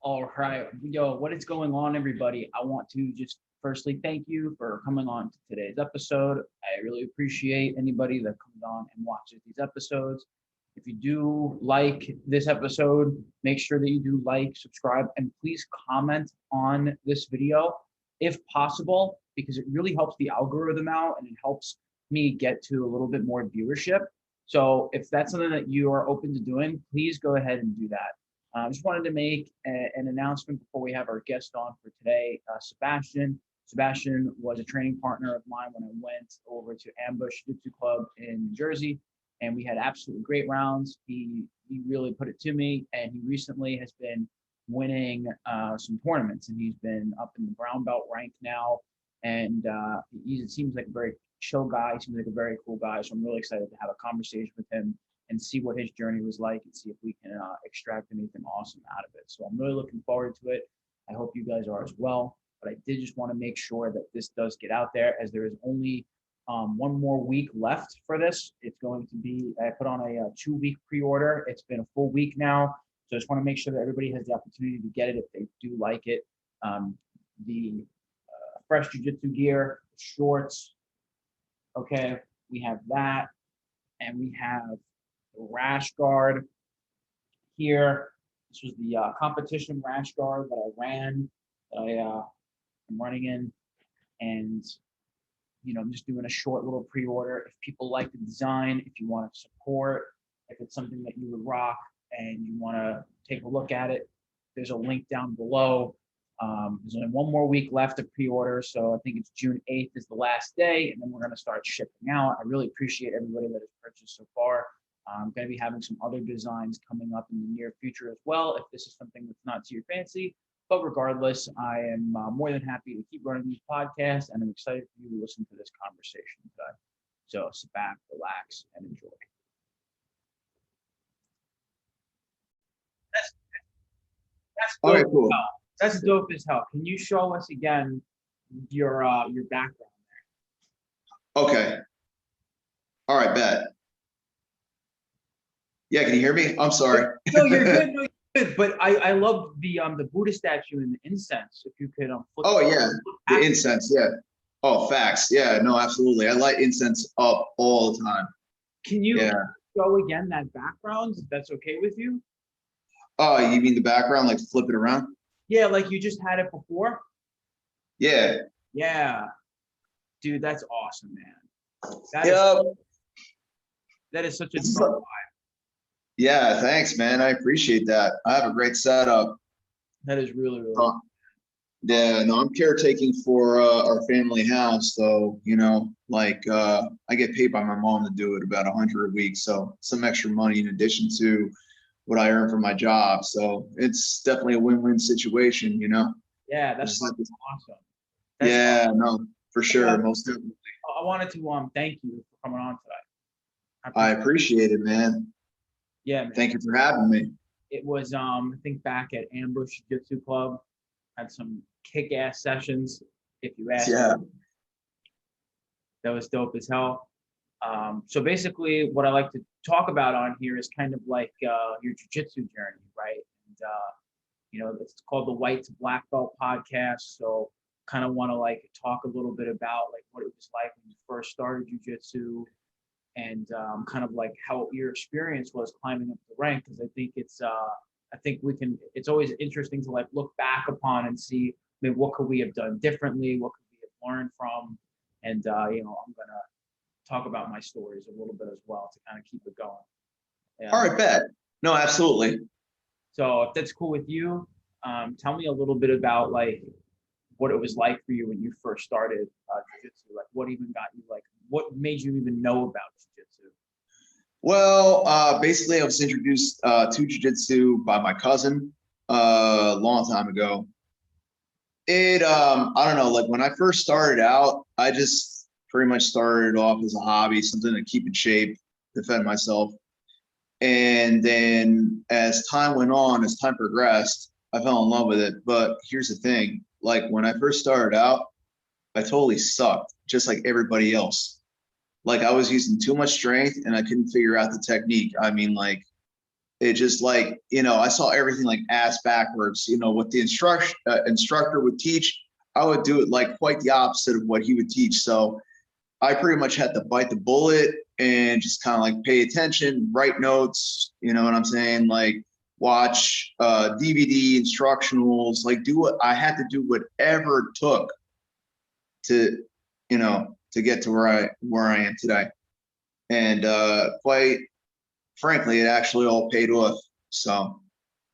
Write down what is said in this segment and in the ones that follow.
All right. Yo, what is going on, everybody? I want to just firstly thank you for coming on to today's episode. I really appreciate anybody that comes on and watches these episodes. If you do like this episode, make sure that you do like, subscribe, and please comment on this video if possible, because it really helps the algorithm out and it helps me get to a little bit more viewership. So if that's something that you are open to doing, please go ahead and do that. I just wanted to make an announcement before we have our guest on for today, Sebastian. Sebastian was a training partner of mine when I went over to Ambush Jiu-Jitsu Club in New Jersey, and we had absolutely great rounds. He really put it to me, and he recently has been winning some tournaments, and he's been up in the brown belt rank now, and he seems like a very chill guy. He seems like a very cool guy, so I'm really excited to have a conversation with him and see what his journey was like and see if we can extract anything awesome out of it. So I'm really looking forward to it. I hope you guys are as well. But I did just want to make sure that this does get out there, as there is only one more week left for this. It's going to be, I put on a 2-week pre-order. It's been a full week now. So I just want to make sure that everybody has the opportunity to get it if they do like it. The fresh jiu-jitsu gear, shorts. Okay, we have that. And we have the rash guard here. This was the competition rash guard that I ran, that I'm running in, and I'm just doing a short little pre-order. If people like the design, if you want to support, if it's something that you would rock and you want to take a look at it, there's a link down below. There's only one more week left of pre-order, so I think it's June 8th is the last day, and then we're going to start shipping out. I really appreciate everybody that has purchased so far. I'm going to be having some other designs coming up in the near future as well, if this is something that's not to your fancy. But regardless, I am more than happy to keep running these podcasts, and I'm excited for you to listen to this conversation today. So sit back, relax, and enjoy. That's All right, dope cool. as hell. That's dope as hell. Can you show us again your background? Okay. All right, bet. Yeah, can you hear me? I'm sorry. No, you're good. No, you're good. But I love the Buddha statue and the incense. If you could flip. Oh yeah, the incense. Yeah. Oh, facts. Yeah, no, absolutely. I light incense up all the time. Can you Yeah. show again that background, if that's okay with you? Oh, you mean the background, like flip it around? Yeah, like you just had it before. Yeah. Yeah, dude, that's awesome, man. Yeah. That is such a It's dope vibe. Yeah, thanks, man. I appreciate that. I have a great setup. That is really, really. Yeah, no, I'm caretaking for our family house, so I get paid by my mom to do it about 100 a week, so some extra money in addition to what I earn from my job. So it's definitely a win-win situation, Yeah, that's Just like awesome. That's yeah, awesome. no, for sure, most definitely. I wanted to thank you for coming on today. I appreciate it, man. Yeah, man. Thank you for having me. It was I think back at Ambush Jiu-Jitsu Club, had some kick-ass sessions, if you ask Yeah. me. That was dope as hell. So basically what I like to talk about on here is kind of like your jiu-jitsu journey, right? And it's called the White to Black Belt podcast. So kind of want to like talk a little bit about like what it was like when you first started jiu-jitsu, and kind of like how your experience was climbing up the rank, because I think it's always interesting to like look back upon and see, I mean, what could we have done differently, what could we have learned from, and I'm gonna talk about my stories a little bit as well to kind of keep it going. Yeah. All right, bet. No, absolutely. So if that's cool with you, tell me a little bit about like what it was like for you when you first started jiu-jitsu. Like what even got you, like what made you even know about jiu-jitsu? Well, basically I was introduced to jiu-jitsu by my cousin a long time ago. I don't know, like when I first started out, I just pretty much started off as a hobby, something to keep in shape, defend myself. And then as time went on, as time progressed, I fell in love with it. But here's the thing, like when I first started out, I totally sucked, just like everybody else. Like I was using too much strength and I couldn't figure out the technique. I mean, like it just like, I saw everything like ass backwards. What the instructor would teach, I would do it like quite the opposite of what he would teach. So I pretty much had to bite the bullet and just kind of like pay attention, write notes, you know what I'm saying? Like watch DVD instructionals, like I had to do whatever it took to, to get to where I am today. And quite frankly, it actually all paid off. So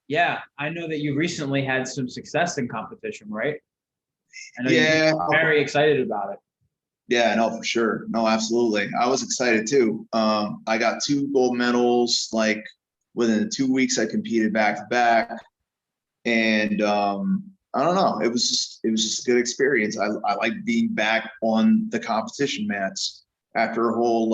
Yeah, I know that you recently had some success in competition, right? I know yeah, you're very excited about it. yeah, no, for sure. No, absolutely. I was excited too. I got 2 gold medals, like within 2 weeks I competed back to back. And I don't know, it was just a good experience. I like being back on the competition mats after a whole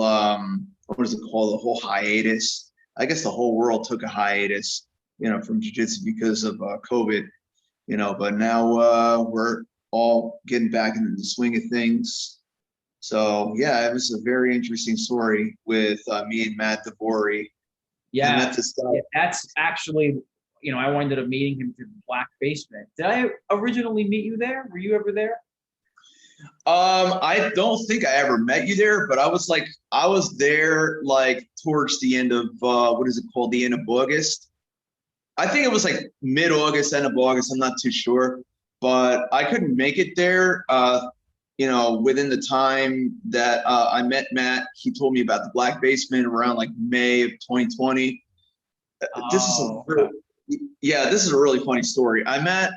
what is it called? A whole hiatus. I guess the whole world took a hiatus, from jiu-jitsu because of COVID, but now we're all getting back into the swing of things. So yeah, it was a very interesting story with me and Matt DeVore. Yeah, met this guy. yeah, that's actually, I ended up meeting him through the Black Basement. Did I originally meet you there? Were you ever there? I don't think I ever met you there, but I was there like towards the end of what is it called? The end of August. I think it was like mid-August, end of August. I'm not too sure, but I couldn't make it there. Within the time that I met Matt, he told me about the Black Basement around like May of 2020. This is this is a really funny story. I met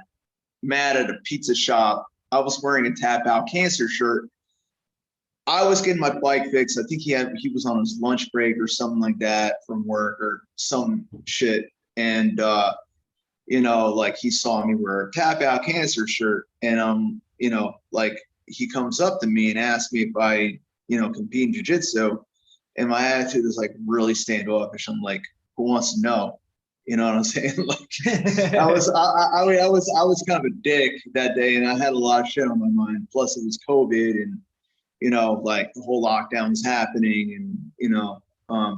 Matt at a pizza shop. I was wearing a Tap Out Cancer shirt. I was getting my bike fixed. I think he was on his lunch break or something like that from work or some shit. And like he saw me wear a Tap Out Cancer shirt, and like he comes up to me and asks me if I compete in jiu-jitsu, and my attitude is like really standoffish. I'm like, who wants to know? You know what I'm saying? Like I was kind of a dick that day, and I had a lot of shit on my mind. Plus it was COVID, and like the whole lockdown was happening, and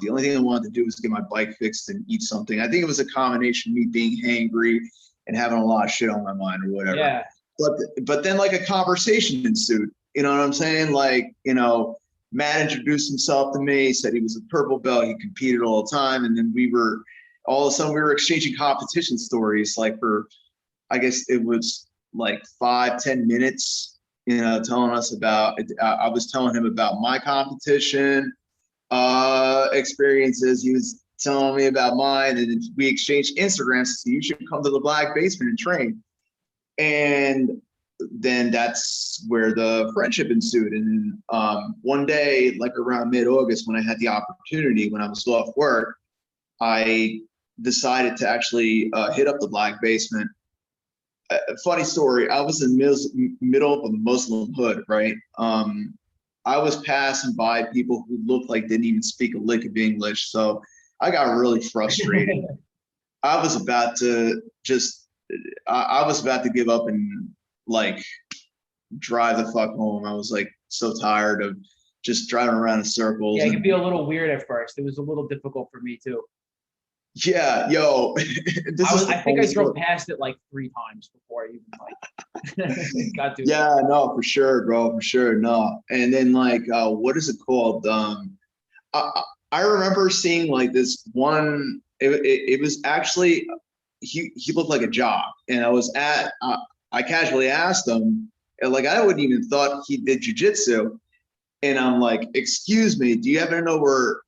the only thing I wanted to do was get my bike fixed and eat something. I think it was a combination of me being hangry and having a lot of shit on my mind or whatever. Yeah. But then like a conversation ensued. You know what I'm saying? Like, Matt introduced himself to me, said he was a purple belt, he competed all the time, and then all of a sudden we were exchanging competition stories like for, I guess it was like 5-10 minutes, telling us about, I was telling him about my competition experiences. He was telling me about mine, and then we exchanged Instagrams. So you should come to the Black Basement and train. And then that's where the friendship ensued. And one day, like around mid-August, when I had the opportunity, when I was off work, I decided to actually hit up the Black Basement. Funny story, I was in the middle of a Muslim hood, right? I was passing by people who looked like didn't even speak a lick of English. So I got really frustrated. I was about to give up and like drive the fuck home. I was like so tired of just driving around in circles. Yeah, it could be a little weird at first. It was a little difficult for me too. Yeah, yo. I think I drove past it like 3 times before I even like got to it. Yeah, no, for sure, bro, for sure. No. And then like what is it called? I remember seeing like this one, it was actually he looked like a jock, and I casually asked him, and like I wouldn't even thought he did jiu-jitsu, and I'm like, excuse me, do you happen to know where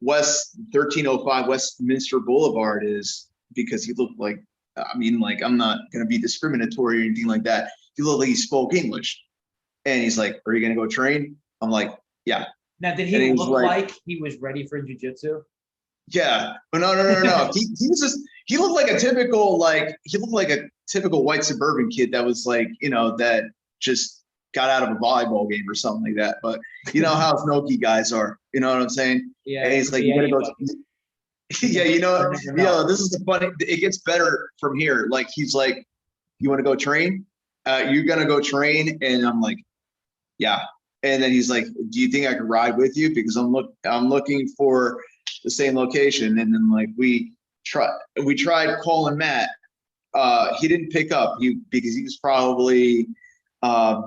West 1305 Westminster Boulevard is? Because he looked like, I mean, like, I'm not gonna be discriminatory or anything like that. He looked like he spoke English, and he's like, "Are you gonna go train?" I'm like, "Yeah." Now, did he look like he was ready for jiu-jitsu? Yeah, but no. He was just, he looked like a typical white suburban kid that was like, that just got out of a volleyball game or something like that. But you know how Noki guys are, you know what I'm saying? Yeah. And he's like, "You gotta go." Yeah, this is the funny. It gets better from here. Like he's like, "You want to go train? You're gonna go train?" And I'm like, "Yeah." And then he's like, "Do you think I could ride with you? Because I'm looking for the same location." And then like we we tried calling Matt. He didn't pick up because he was probably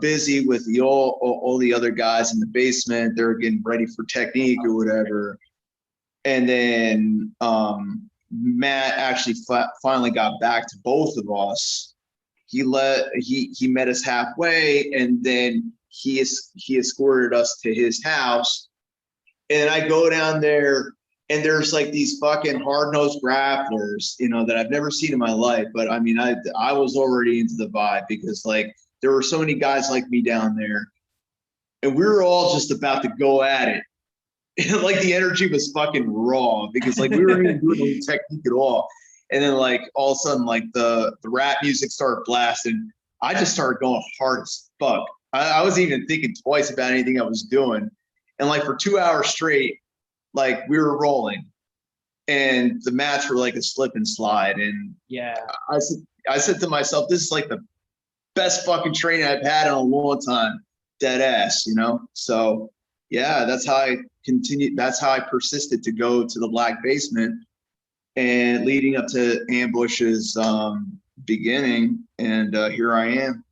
busy with all the other guys in the basement. They were getting ready for technique or whatever. And then Matt actually finally got back to both of us. He met us halfway, and then he escorted us to his house. And I go down there, and there's like these fucking hard-nosed grapplers, that I've never seen in my life. But I mean, I was already into the vibe because like there were so many guys like me down there, and we were all just about to go at it. Like the energy was fucking raw because like we weren't even doing any technique at all. And then like all of a sudden like the rap music started blasting. I just started going hard as fuck. I wasn't even thinking twice about anything I was doing. And like for 2 hours straight, like we were rolling, and the mats were like a slip and slide. And yeah, I said to myself, this is like the best fucking training I've had in a long time. Dead ass, So yeah, that's how I continued. That's how I persisted to go to the black basement and leading up to Ambush's beginning. And here I am.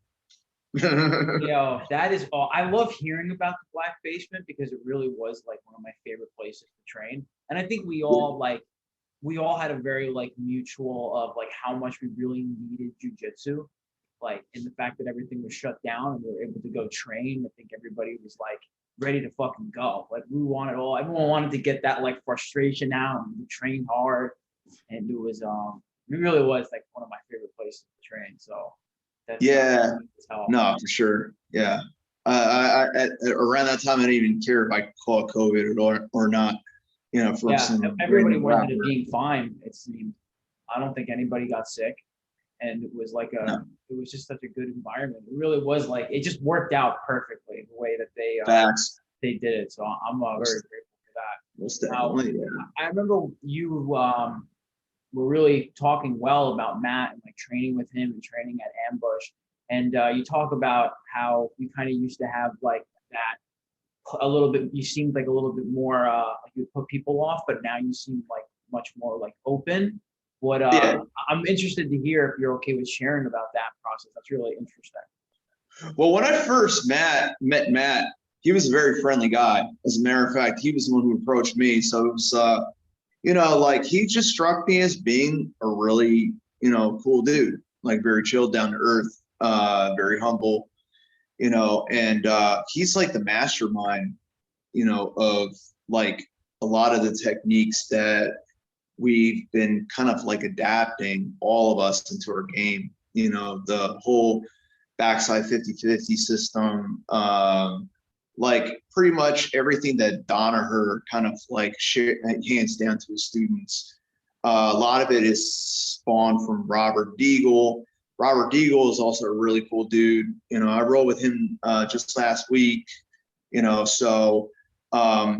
that is all. I love hearing about the black basement because it really was like one of my favorite places to train. And I think we all had a very like mutual of like how much we really needed jujitsu, like in the fact that everything was shut down and we were able to go train. I think everybody was like ready to fucking go. Like everyone wanted to get that like frustration out, and we trained hard, and it was it really was like one of my favorite places to train. So yeah, no, for sure. Yeah. Around that time, I didn't even care if I could call it COVID or not, everybody wanted it being fine. It seemed, I don't think anybody got sick, and it was like it was just such a good environment. It really was like, it just worked out perfectly the way that they did it. So I'm very grateful for that. Most definitely, I remember you were really talking well about Matt and like training with him and training at Ambush. And you talk about how you kind of used to have like that a little bit, you seemed like a little bit more like you put people off, but now you seem like much more like open. I'm interested to hear if you're okay with sharing about that process. That's really interesting. Well, when I first met Matt, he was a very friendly guy. As a matter of fact, he was the one who approached me. So it was like he just struck me as being a really, cool dude, like very chilled, down to earth, very humble, and he's like the mastermind, of like a lot of the techniques that we've been kind of like adapting, all of us, into our game, the whole backside 50-50 system, like pretty much everything that Danaher kind of like hands down to his students. A lot of it is spawned from Robert Deagle. Robert Deagle is also a really cool dude. I rolled with him just last week. So a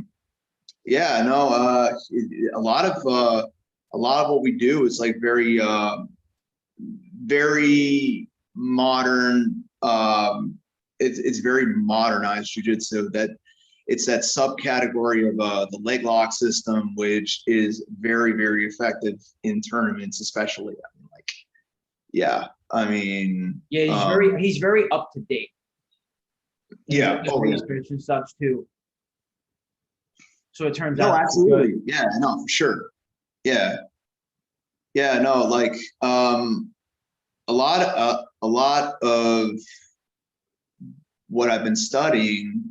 lot of what we do is like very very modern. It's very modernized jiu-jitsu. That it's that subcategory of the leg lock system, which is very, very effective in tournaments, especially. He's very up to date. Research and such too. So it turns out. Absolutely. Good. Yeah, no, for sure. Yeah. Yeah, no, like a lot of what I've been studying,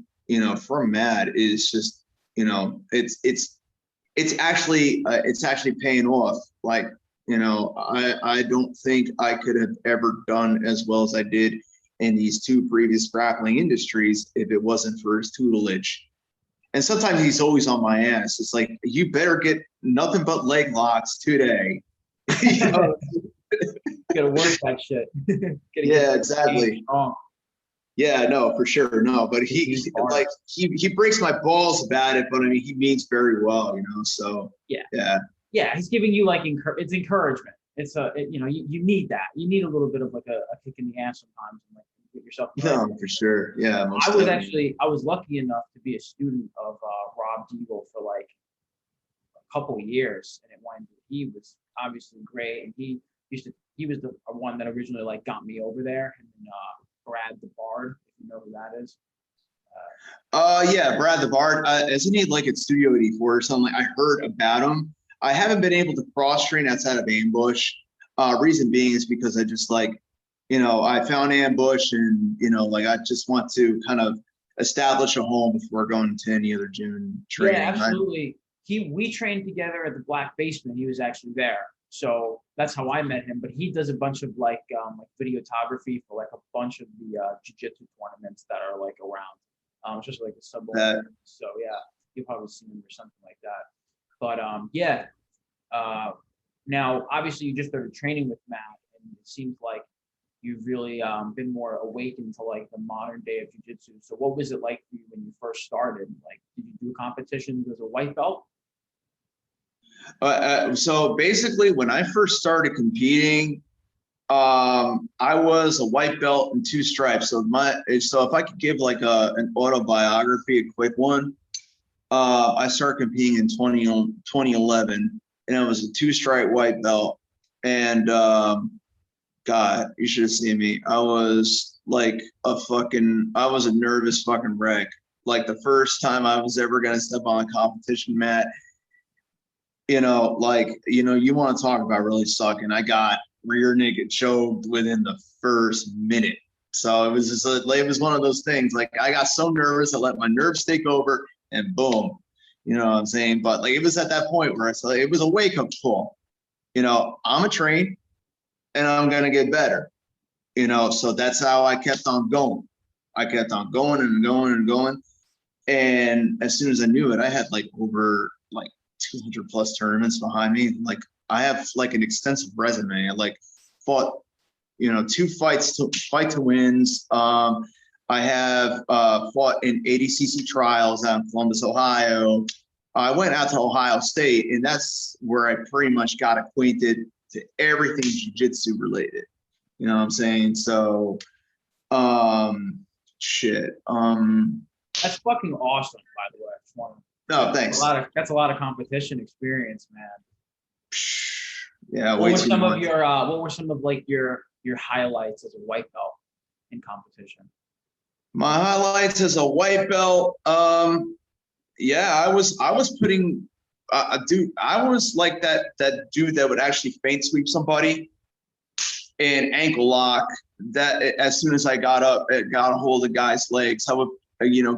from Matt is just, it's actually paying off. Like, I don't think I could have ever done as well as I did in these two previous grappling industries if it wasn't for his tutelage. And sometimes he's always on my ass. It's like, you better get nothing but leg locks today. Gotta work that shit. Yeah, exactly. Yeah, no, for sure. No, but he breaks my balls about it, but I mean, he means very well, so yeah, he's giving you like it's encouragement. It's you need that. You need a little bit of like a kick in the ass sometimes, and like get yourself. No, for sure. Yeah, I was lucky enough to be a student of Rob Deagle for like a couple of years, and he was obviously great. And he was the one that originally like got me over there, and Brad the Bard, if you know who that is. Yeah, Brad the Bard. Isn't he like at Studio 84 or something? I heard about him. I haven't been able to cross train outside of Ambush. Reason being is because I just like, I found Ambush, and like I just want to kind of establish a home before going to any other gym training. Yeah, absolutely. We trained together at the Black Basement. He was actually there, so that's how I met him. But he does a bunch of like videography for like a bunch of the jiu-jitsu tournaments that are like around, just like the sub. So yeah, you've probably seen him or something like that. But yeah. Now obviously you just started training with Matt, and it seems like you've really been more awakened to like the modern day of jiu-jitsu. So what was it like for you when you first started? Like, did you do competitions as a white belt? So basically, when I first started competing, I was a white belt and 2 stripes. So if I could give like an autobiography, a quick one, I started competing in 2011, and I was a 2-stripe white belt. And God, you should have seen me. I was like I was a nervous fucking wreck. Like the first time I was ever gonna step on a competition mat, you want to talk about really sucking. I got rear naked choked within the first minute. So it was just it was one of those things. Like I got so nervous, I let my nerves take over, and boom, you know what I'm saying? But like it was at that point where it was a wake up call. I'm a train, and I'm gonna get better. So that's how I kept on going. I kept on going and going and going. And as soon as I knew it, I had like over like 200 plus tournaments behind me. Like I have like an extensive resume. I like fought, 2 fight to wins. I have fought in ADCC trials out in Columbus, Ohio. I went out to Ohio State, and that's where I pretty much got acquainted to everything jiu-jitsu related. You know what I'm saying? So, shit. That's fucking awesome, by the way. I just want No, thanks. That's a lot of competition experience, man. Yeah. What were some of your highlights as a white belt in competition? My highlights as a white belt. Yeah, I was putting, dude. I was like that dude that would actually feint sweep somebody and ankle lock. That as soon as I got up, it got a hold of guy's legs, I would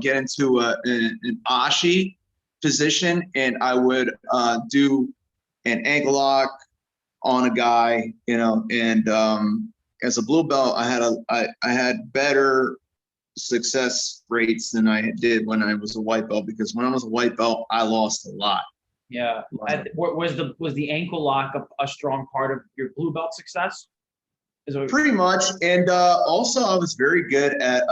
get into an ashi position, and I would do an ankle lock on a guy, and as a blue belt, I had better success rates than I did when I was a white belt, because when I was a white belt, I lost a lot. Yeah. Was the ankle lock a strong part of your blue belt success? Pretty much. And also I was very good at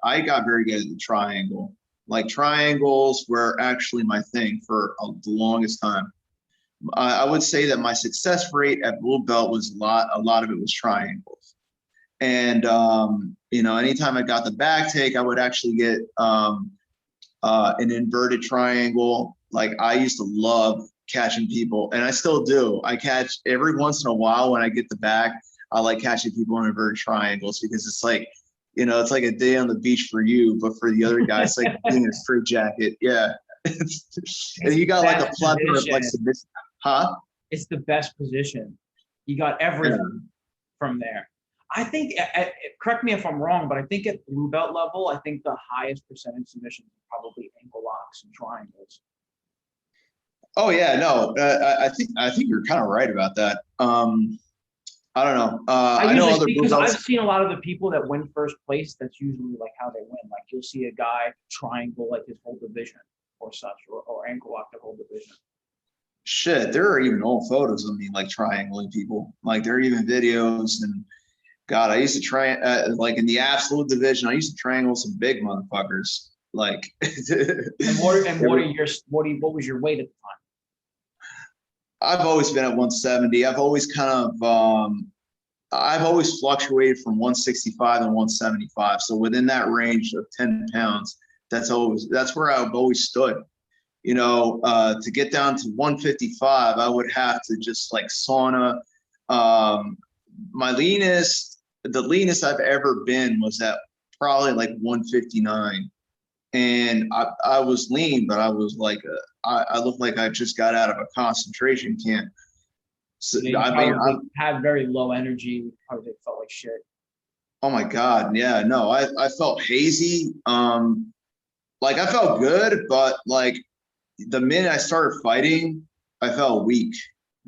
I got very good at the triangle. Like triangles were actually my thing for the longest time. I would say that my success rate at blue belt was a lot of it was triangles. And anytime I got the back take, I would actually get an inverted triangle. Like I used to love catching people, and I still do. I catch every once in a while when I get the back. I like catching people in inverted triangles, because it's like, it's like a day on the beach for you, but for the other guy, it's like being in a straight jacket. Yeah. And you got like a plethora of like submission. Huh? It's the best position. You got everything from there. I think, correct me if I'm wrong, but I think at blue belt level, I think the highest percentage submissions are probably ankle locks and triangles. Oh yeah, no, I think you're kind of right about that. I don't know. I know other because I've seen a lot of the people that win first place. That's usually like how they win. Like you'll see a guy triangle like his whole division or such, or ankle lock the whole division. Shit, there are even old photos of me like triangling people. Like there are even videos. And God, I used to try like in the absolute division. I used to triangle some big motherfuckers. Like. What was your weight at the time? I've always been at 170. I've always I've always fluctuated from 165 and 175. So within that range of 10 pounds, that's where I've always stood. To get down to 155, I would have to just like sauna. My the leanest I've ever been was at probably like 159. And I was lean, but I was like, I looked like I just got out of a concentration camp. So, You I mean, probably had very low energy. Probably felt like shit. oh my God. Yeah, no, I felt hazy. Like I felt good, but like the minute I started fighting, I felt weak.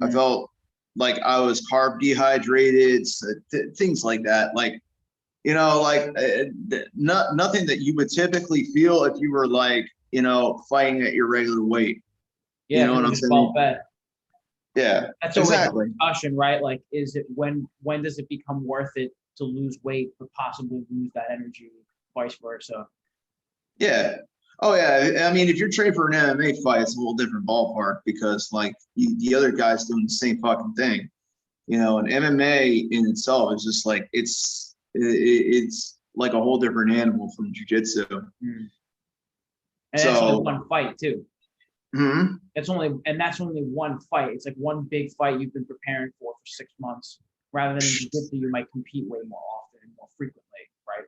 I felt like I was carb dehydrated, things like that. Like, nothing that you would typically feel if you were like, fighting at your regular weight. You Yeah, know what because I'm it's well saying? fed. Yeah, That's always a exactly. discussion, right? Like, is it when does it become worth it to lose weight but possibly lose that energy, vice versa? Yeah. Oh yeah. I mean, if you're training for an MMA fight, it's a whole different ballpark because like the other guy's doing the same fucking thing. And MMA in itself is just like it's like a whole different animal from jiu-jitsu. Mm. And that's only So, one fight too. mhm. That's only one fight. It's like one big fight you've been preparing for 6 months. Rather than in jiu-jitsu, you might compete way more often and more frequently, right?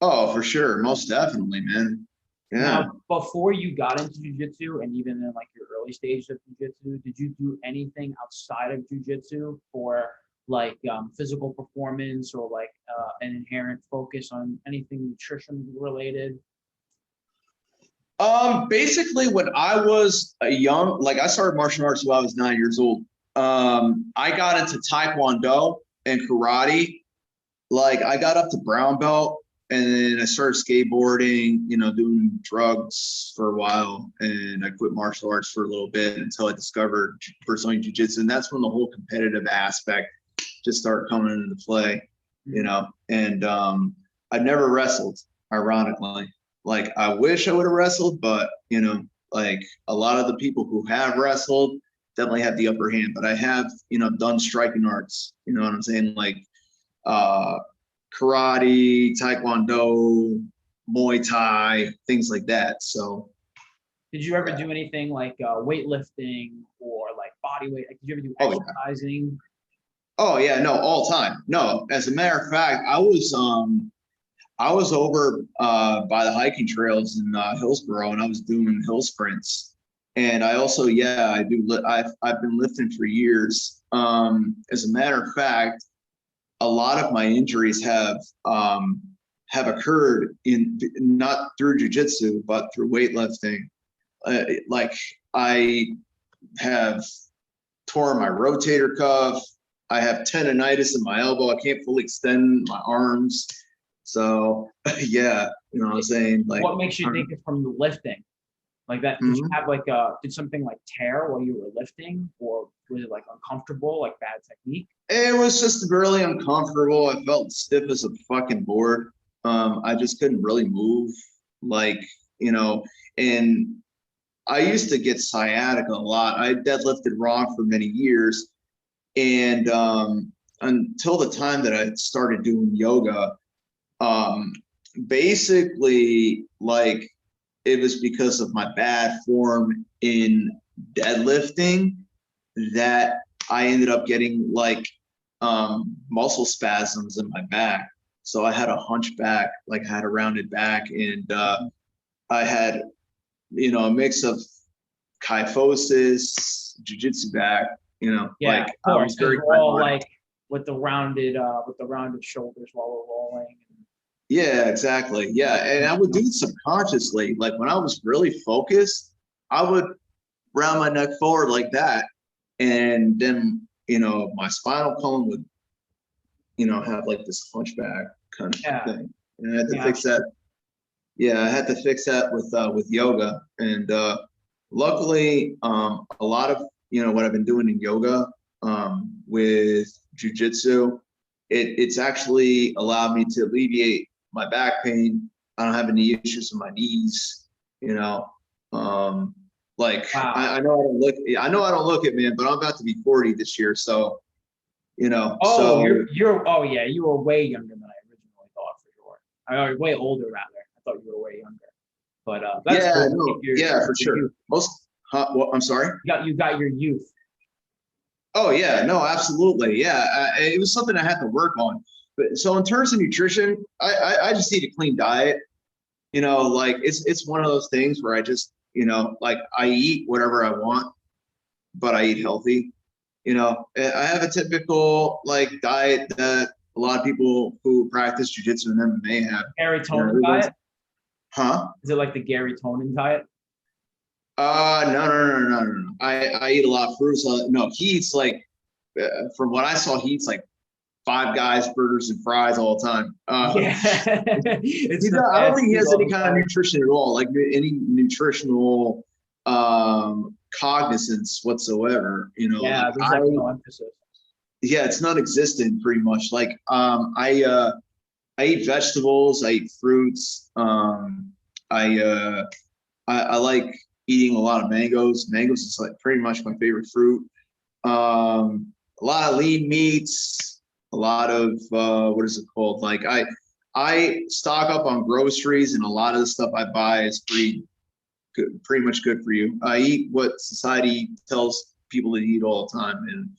Oh, for sure, most definitely, man. Yeah. Now, before you got into jiu-jitsu and even in like your early stages of jiu-jitsu, did you do anything outside of jiu-jitsu for like physical performance or like an inherent focus on anything nutrition related? Basically, when I was a young, like I started martial arts when I was 9 years old. I got into Taekwondo and karate. Like I got up to brown belt, and then I started skateboarding, doing drugs for a while, and I quit martial arts for a little bit until I discovered pursuing jiu-jitsu, and that's when the whole competitive aspect just started coming into play, And I never wrestled, ironically. Like I wish I would have wrestled, but like a lot of the people who have wrestled definitely have the upper hand. But I have, done striking arts. You know what I'm saying? Like karate, taekwondo, Muay Thai, things like that. So, Did you ever yeah. do anything like weightlifting or like body weight? Like, did you ever do Oh yeah. exercising? Oh yeah. No, all time. No, as a matter of fact, I was over by the hiking trails in Hillsboro, and I was doing hill sprints. And I also, yeah, I do. I've been lifting for years. As a matter of fact, a lot of my injuries have occurred in not through jujitsu, but through weightlifting. Like I have torn my rotator cuff. I have tendonitis in my elbow. I can't fully extend my arms. So yeah, you know what I'm saying? Like What makes you think it's from the lifting? Like that, did you Mhm. have did something like tear while you were lifting, or was it like uncomfortable, like bad technique? It was just really uncomfortable. I felt stiff as a fucking board. I just couldn't really move. Like, and I used to get sciatica a lot. I deadlifted wrong for many years. And until the time that I started doing yoga, um, basically, like, it was because of my bad form in deadlifting that I ended up getting like muscle spasms in my back. So I had a hunchback, like I had a rounded back, and I had, a mix of kyphosis, jujitsu back. Yeah, Like of I course, was because very we're all kyphotic. like with the rounded shoulders while we're rolling. Yeah, exactly. Yeah, and I would do it subconsciously. Like when I was really focused, I would round my neck forward like that, and then my spinal column would have like this hunchback kind of Yeah, thing, and I had to yeah, fix that. Yeah, I had to fix that with yoga, and luckily, a lot of what I've been doing in yoga with jujitsu, it's actually allowed me to alleviate my back pain. I don't have any issues with my knees. You know, um, like wow. I know I know I don't look it, man, but I'm about to be 40 this year, so Oh, so oh yeah, you were way younger than I originally thought for sure. Or way older rather. I thought you were way younger. But that's yeah, cool. no, yeah, for sure. Youth. Well, I'm sorry. You got your youth. Oh yeah, no, absolutely. Yeah, it was something I had to work on. But so in terms of nutrition, I just eat a clean diet. You know, like it's one of those things where I just, you know, like I eat whatever I want, but I eat healthy. You know, I have a typical like diet that a lot of people who practice jujitsu and MMA have. Gary You know, Tonin diet? Huh? Is it like the Gary Tonin diet? No. I eat a lot of fruits. No, he eats like, from what I saw, he eats like Five Guys, burgers, and fries all the time. Yeah. I don't think he has any kind of nutrition at all, like any nutritional cognizance whatsoever. You know, yeah, like there's like no emphasis. yeah, it's non-existent pretty much. Like I eat vegetables, I eat fruits. I like eating a lot of mangoes. Mangoes is like pretty much my favorite fruit. A lot of lean meats, a lot of what is it called? Like I stock up on groceries, and a lot of the stuff I buy is pretty much good for you. I eat what society tells people to eat all the time, and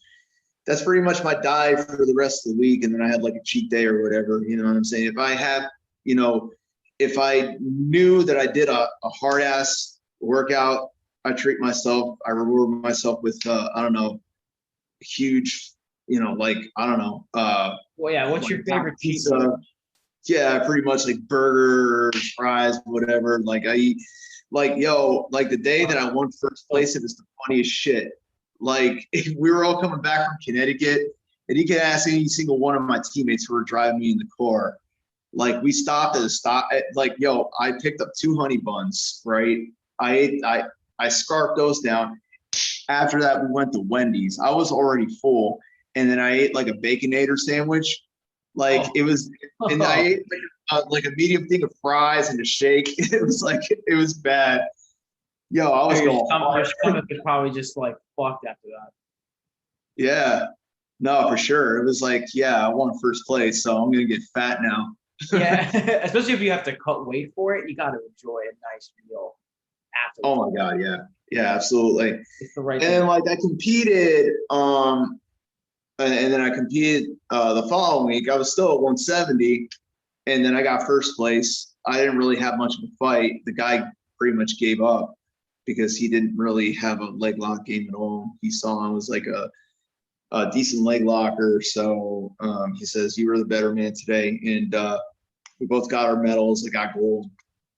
that's pretty much my diet for the rest of the week. And then I have like a cheat day or whatever. You know what I'm saying? If I have, you know, if I knew that I did a hard ass workout, I treat myself. I reward myself with I don't know, huge, you know, like I don't know. Well, yeah. What's your favorite pizza? Yeah, pretty much like burgers, fries, whatever. Like I eat, like like the day that I won first place, it was the funniest shit. Like we were all coming back from Connecticut, and you could ask any single one of my teammates who were driving me in the car. Like we stopped at a stop. Like I picked up 2 honey buns. Right, I scarfed those down. After that, we went to Wendy's. I was already full, and then I ate like a Baconator sandwich. Like it was, and I ate like a medium thing of fries and a shake. It was bad. I was going hard. Your stomach is probably just like fucked after that. Yeah, no, for sure. It was like, yeah, I won first place, so I'm gonna get fat now. Yeah, especially if you have to cut weight for it, you got to enjoy a nice meal after. Oh my god, yeah, absolutely. It's the right. And like I competed, and then I competed the following week. I was still at 170, and then I got first place. I didn't really have much of a fight. The guy pretty much gave up because he didn't really have a leg lock game at all. He saw I was like a decent leg locker, so he says, "You were the better man today," and we both got our medals. I got gold,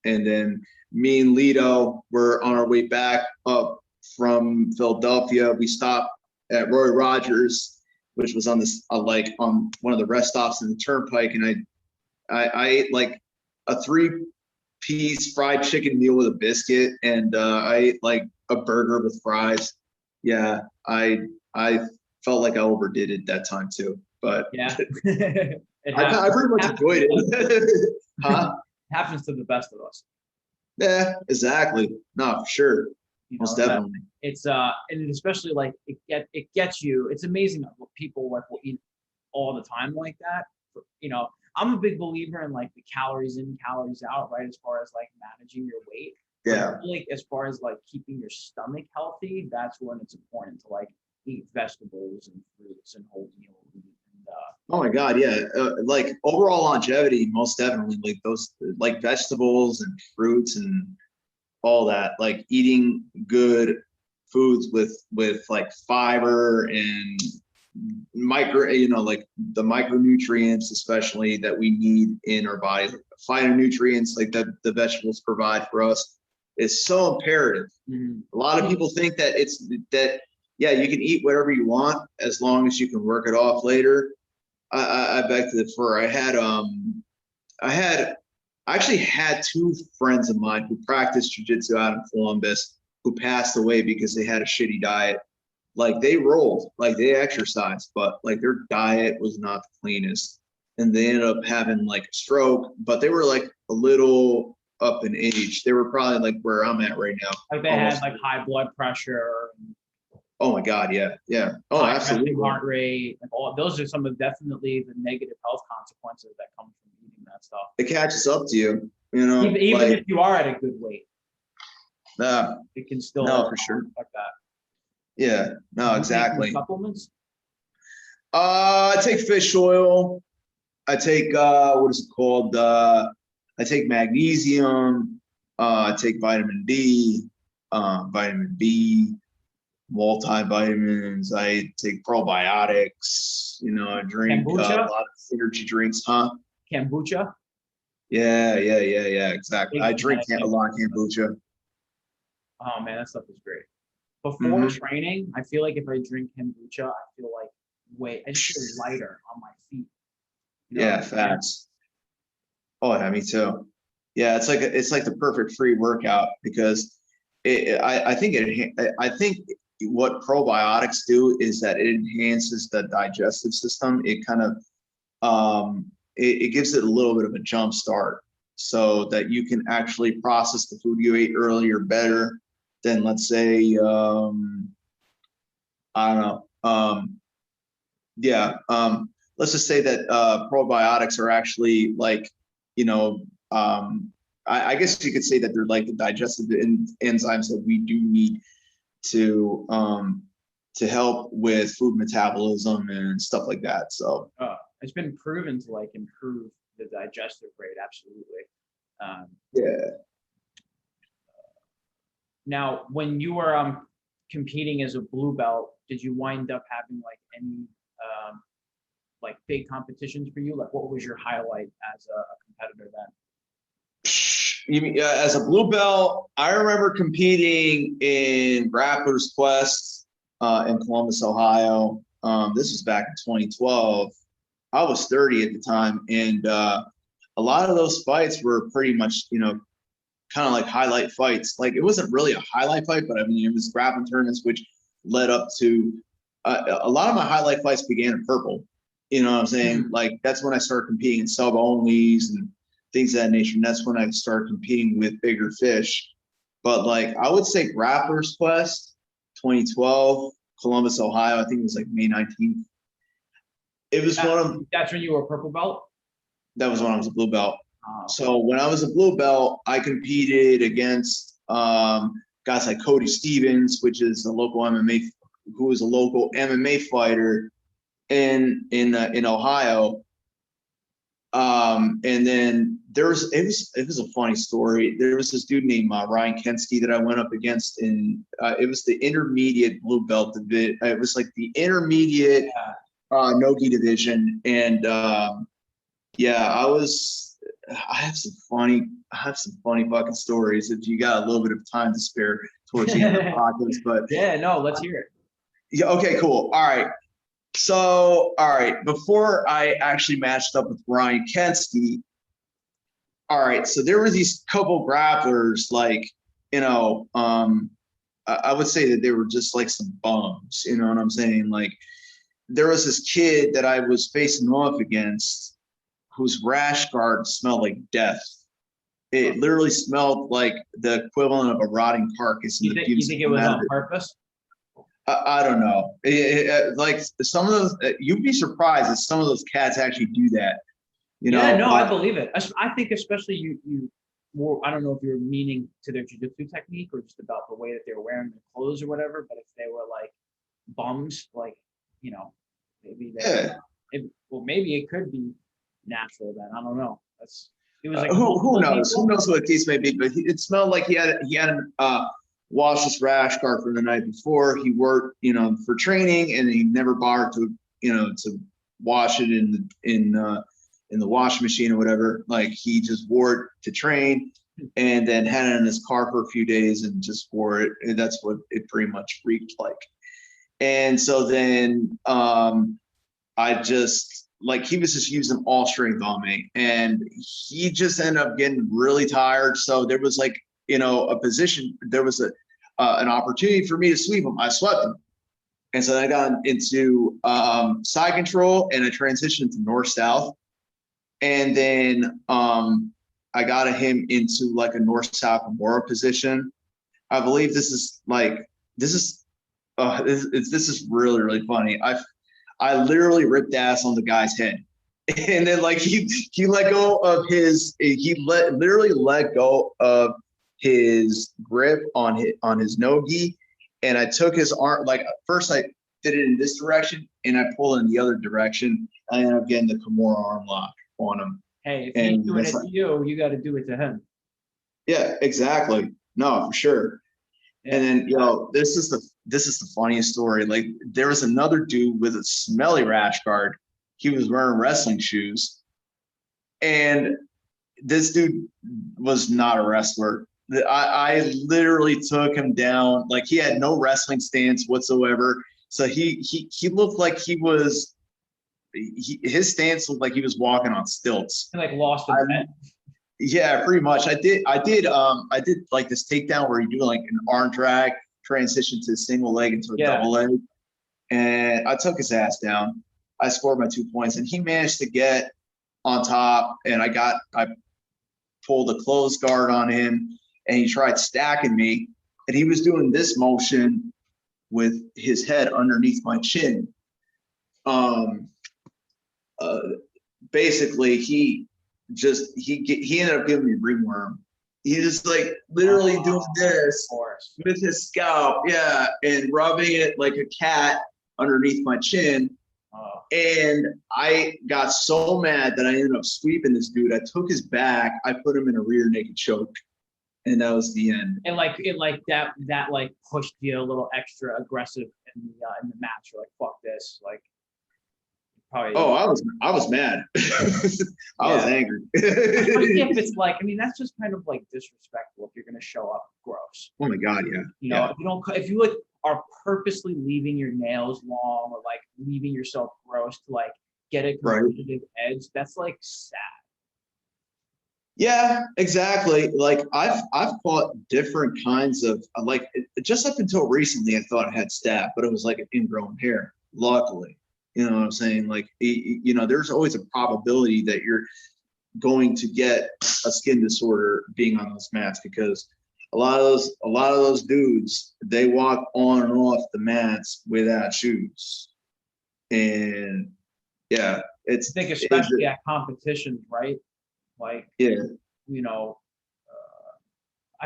and then me and Lito were on our way back up from Philadelphia. We stopped at Roy Rogers, which was on this like on one of the rest stops in the Turnpike, and I ate like a 3-piece fried chicken meal with a biscuit, and I ate like a burger with fries. Yeah, I felt like I overdid it that time too, but yeah, I pretty much enjoyed it. Huh? It happens to the best of us. Yeah, exactly. No, for sure. Most definitely. It's and especially like it gets you. It's amazing what people like will eat all the time like that. I'm a big believer in like the calories in, calories out, right? As far as like managing your weight. Yeah. But like as far as like keeping your stomach healthy, that's when it's important to like eat vegetables and fruits and whole meals. Oh my God, yeah. Like overall longevity, most definitely. Like those, like vegetables and fruits and all that. Like eating good foods with like fiber and like the micronutrients, especially that we need in our body. Phytonutrients, like that the vegetables provide for us, is so imperative. Mm-hmm. A lot of people think that yeah, you can eat whatever you want as long as you can work it off later. I beg to differ. I actually had 2 friends of mine who practiced jiu-jitsu out in Columbus who passed away because they had a shitty diet. Like they rolled, like they exercised, but like their diet was not the cleanest. And they ended up having like a stroke, but they were like a little up in age. They were probably like where I'm at right now. Like they had like high blood pressure. Oh my God. Yeah. Yeah. Oh, High absolutely. resting heart rate, and all those are some of definitely the negative health consequences that come from eating that stuff. It catches up to you, you know, Even like, if you are at a good weight, it can no, still for sure. affect that. Yeah, no, Do you take any exactly. supplements? I take fish oil. I take what is it called? I take magnesium. I take vitamin D, vitamin B, multivitamins. I take probiotics. You know, I drink a Kombucha? lot of energy drinks, huh? Kombucha? Yeah. Exactly. I Big fan drink of a lot of kombucha. kombucha. Oh man, that stuff is great. Before Hmm. training, I feel like if I drink kombucha, I feel like I just feel lighter on my feet. You know what Yeah, I'm saying? facts. Oh yeah, me too. Yeah, it's like the perfect free workout because I think what probiotics do is that it enhances the digestive system. It kind of it gives it a little bit of a jump start so that you can actually process the food you ate earlier better than, let's say, I don't know. Yeah. Let's just say that probiotics are actually like, you know, I guess you could say that they're like the digestive enzymes that we do need to help with food metabolism and stuff like that. So It's been proven to like improve the digestive rate. Absolutely. Um, yeah. Now, when you were competing as a blue belt, did you wind up having like any like big competitions for you? Like, what was your highlight as a competitor then? You mean, as a blue belt, I remember competing in Grappler's Quest in Columbus, Ohio. This was back in 2012. I was 30 at the time, and a lot of those fights were pretty much, you know, kind of like highlight fights. Like it wasn't really a highlight fight, but I mean, it was grappling tournaments, which led up to a lot of my highlight fights began in purple. You know what I'm saying? Like that's when I started competing in sub onlys and things of that nature. And that's when I started competing with bigger fish. But like I would say Grappler's Quest 2012, Columbus, Ohio. I think it was like May 19th. It was one of That's when you were a purple belt. that was when I was a blue belt. Okay. So when I was a blue belt, I competed against guys like Cody Stevens, which is a local MMA, who is a local MMA fighter in Ohio. And then it was a funny story. There was this dude named Ryan Kensky that I went up against in it was the intermediate blue belt division. It was like the intermediate no-gi division, and yeah, I have some funny fucking stories if you got a little bit of time to spare towards the end of the podcast. But yeah, no, let's hear it. yeah, okay, cool. All right. So, all right, before I actually matched up with Ryan Kensky, all right, so there were these couple grapplers, like, you know, I would say that they were just like some bums, you know what I'm saying? Like, there was this kid that I was facing off against whose rash guard smelled like death. It literally smelled like the equivalent of a rotting carcass. You think it was on purpose? I don't know. Like some of those, you'd be surprised that some of those cats actually do that. You Yeah, know, no, but I believe it. I think especially you more. I don't know if you're meaning to their jiu-jitsu technique or just about the way that they're wearing their clothes or whatever. But if they were like bums, like you know, maybe they. yeah. Well, maybe it could be natural then. I don't know. It was like Who knows? people? Who knows what the case may be? But it smelled like he hadn't washed his rash guard from the night before. He worked, you know, for training, and he never bothered to, you know, to wash it in the washing machine or whatever. Like he just wore it to train, and then had it in his car for a few days and just wore it. And that's what it pretty much reeked like. And so then I just like he was just using all strength on me, and he just ended up getting really tired. So there was like, you know, there was an opportunity for me to sweep him. I swept him, and so I got into side control, and I transitioned to north south, and then I got him into like a north south Kimura position. I believe this is this is really, really funny. I literally ripped ass on the guy's head. And then like he let go of literally let go of his grip on his no-gi. And I took his arm, like first I did it in this direction and I pulled in the other direction. I ended up getting the Kimura arm lock on him. Hey, if he's doing it to you, you got to do it to him. Yeah, exactly. No, for sure. Yeah. And then, this is the funniest story. Like there was another dude with a smelly rash guard. He was wearing wrestling shoes. And this dude was not a wrestler. I literally took him down. Like he had no wrestling stance whatsoever. So he looked like his stance looked like he was walking on stilts. He like lost a bet. Yeah, pretty much. I did like this takedown where you do like an arm drag transition to a single leg into a double leg. And I took his ass down. I scored my 2 points and he managed to get on top and I pulled a closed guard on him and he tried stacking me and he was doing this motion with his head underneath my chin. Basically he ended up giving me ringworm. He just like literally doing this with his scalp, and rubbing it like a cat underneath my chin. And I got so mad that I ended up sweeping this dude. I took his back, I put him in a rear naked choke, and that was the end. And that like pushed you a little extra aggressive in the match. You're like, fuck this, like. Probably. Oh, I was mad. I was angry. If it's like, I mean, that's just kind of like disrespectful if you're going to show up gross. Oh my God, yeah. You know, if you like are purposely leaving your nails long or like leaving yourself gross to like get a competitive edge, that's like sad. Yeah, exactly. Like I've fought different kinds of like just up until recently, I thought I had staph, but it was like an ingrown hair. Luckily. You know what I'm saying? Like, there's always a probability that you're going to get a skin disorder being on those mats because a lot of those dudes, they walk on and off the mats without shoes. And yeah, I think especially at competitions, right? Like, I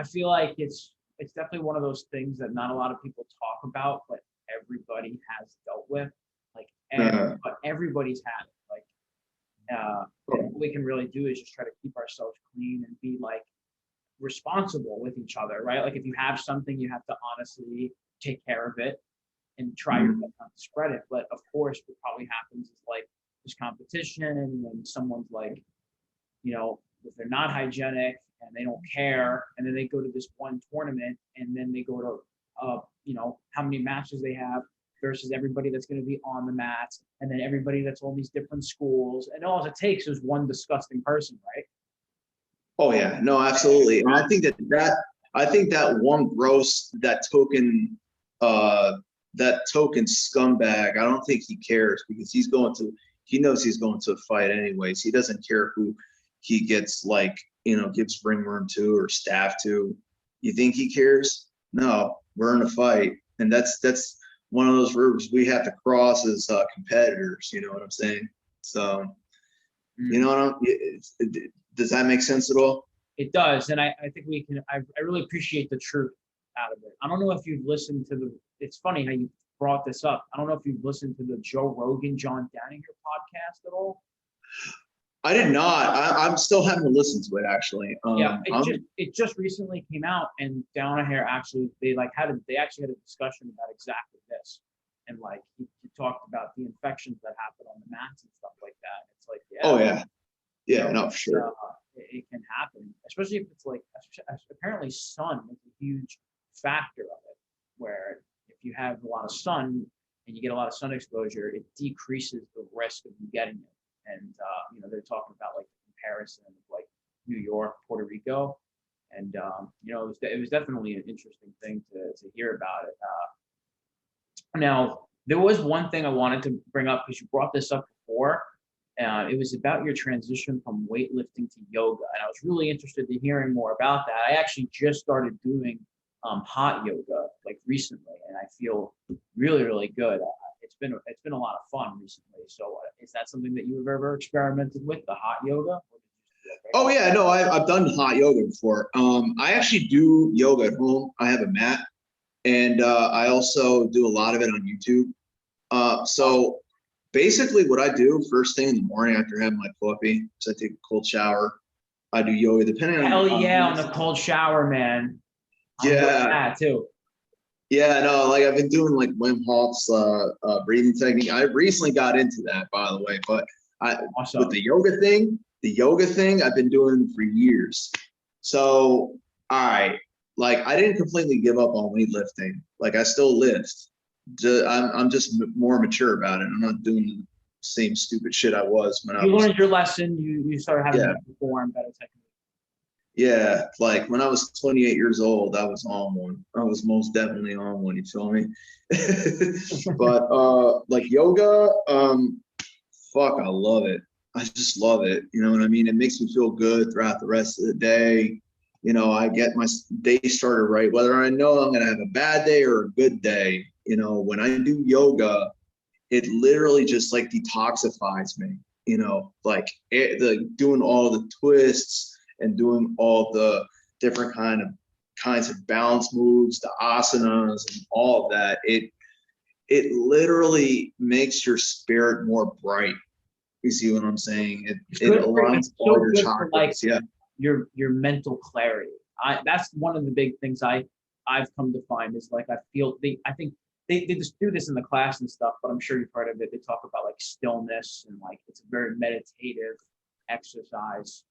feel like it's definitely one of those things that not a lot of people talk about, but everybody has dealt with. But everybody's had it. What we can really do is just try to keep ourselves clean and be like responsible with each other, right? Like if you have something, you have to honestly take care of it and try your best not to spread it. But of course, what probably happens is like there's competition, and when someone's like, if they're not hygienic and they don't care, and then they go to this one tournament, and then they go to, how many matches they have versus everybody that's going to be on the mats, and then everybody that's all these different schools, and all it takes is one disgusting person, right? Oh yeah, no, absolutely. And I think that one gross, that token scumbag, I don't think he cares because he knows he's going to a fight anyways. He doesn't care who he gets gives ringworm to or staph to. You think he cares? No, we're in a fight, and that's one of those rivers we have to cross as competitors. You know what I'm saying? So, does that make sense at all? It does, and I think we can. I really appreciate the truth out of it. I don't know if you've listened to it's funny how you brought this up. I don't know if you've listened to the Joe Rogan, John Danaher podcast at all. I did not. I'm still having to listen to it actually. It just recently came out, and Danaher actually they actually had a discussion about exactly this, and like he talked about the infections that happen on the mats and stuff like that. It's like no, for sure. It can happen, especially if it's like apparently sun is a huge factor of it. Where if you have a lot of sun and you get a lot of sun exposure, it decreases the risk of you getting it. And they're talking about like the comparison of like New York, Puerto Rico, and it was definitely an interesting thing to hear about it. Now there was one thing I wanted to bring up because you brought this up before. It was about your transition from weightlifting to yoga, and I was really interested in hearing more about that. I actually just started doing hot yoga like recently, and I feel really, really good. It's been a lot of fun recently. So is that something that you've ever experimented with, the hot yoga? Oh yeah, no, I've done hot yoga before. I actually do yoga at home. I have a mat, and I also do a lot of it on YouTube. So basically, what I do first thing in the morning after having my coffee is I take a cold shower. I do yoga, depending on. Hell yeah, on the cold shower, man. I'm with Yeah, that too. yeah, no, like I've been doing like Wim Hof's breathing technique. I recently got into that, by the way, but Awesome. with the yoga thing, I've been doing for years. So, all right, like I didn't completely give up on weightlifting. Like I still lift. I'm just more mature about it. I'm not doing the same stupid shit I was when I You was. learned your lesson. You started having Yeah. to perform better technique. Yeah, like when I was 28 years old, I was on one. I was most definitely on one, you feel me? But like yoga, fuck, I love it. I just love it. You know what I mean? It makes me feel good throughout the rest of the day. You know, I get my day started right, whether I know I'm gonna have a bad day or a good day. You know, when I do yoga, it literally just like detoxifies me. You know, like doing all the twists and doing all the different kinds of balance moves, the asanas, and all of that. It literally makes your spirit more bright. You see what I'm saying? It aligns It's all so your good for like chakras. Yeah. your mental clarity. That's one of the big things I've come to find is like I think they just do this in the class and stuff, but I'm sure you've heard of it. They talk about like stillness and like it's a very meditative exercise.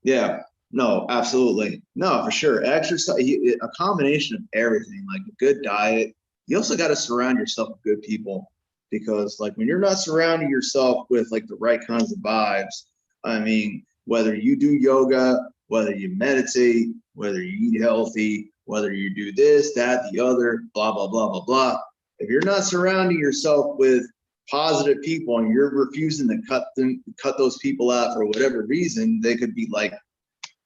Yeah, no, absolutely. No, for sure. Exercise, a combination of everything, like a good diet. You also got to surround yourself with good people because, like, when you're not surrounding yourself with like the right kinds of vibes, I mean, whether you do yoga, whether you meditate, whether you eat healthy, whether you do this, that, the other, blah, blah, blah, blah, blah. If you're not surrounding yourself with positive people and you're refusing to cut those people out for whatever reason, they could be like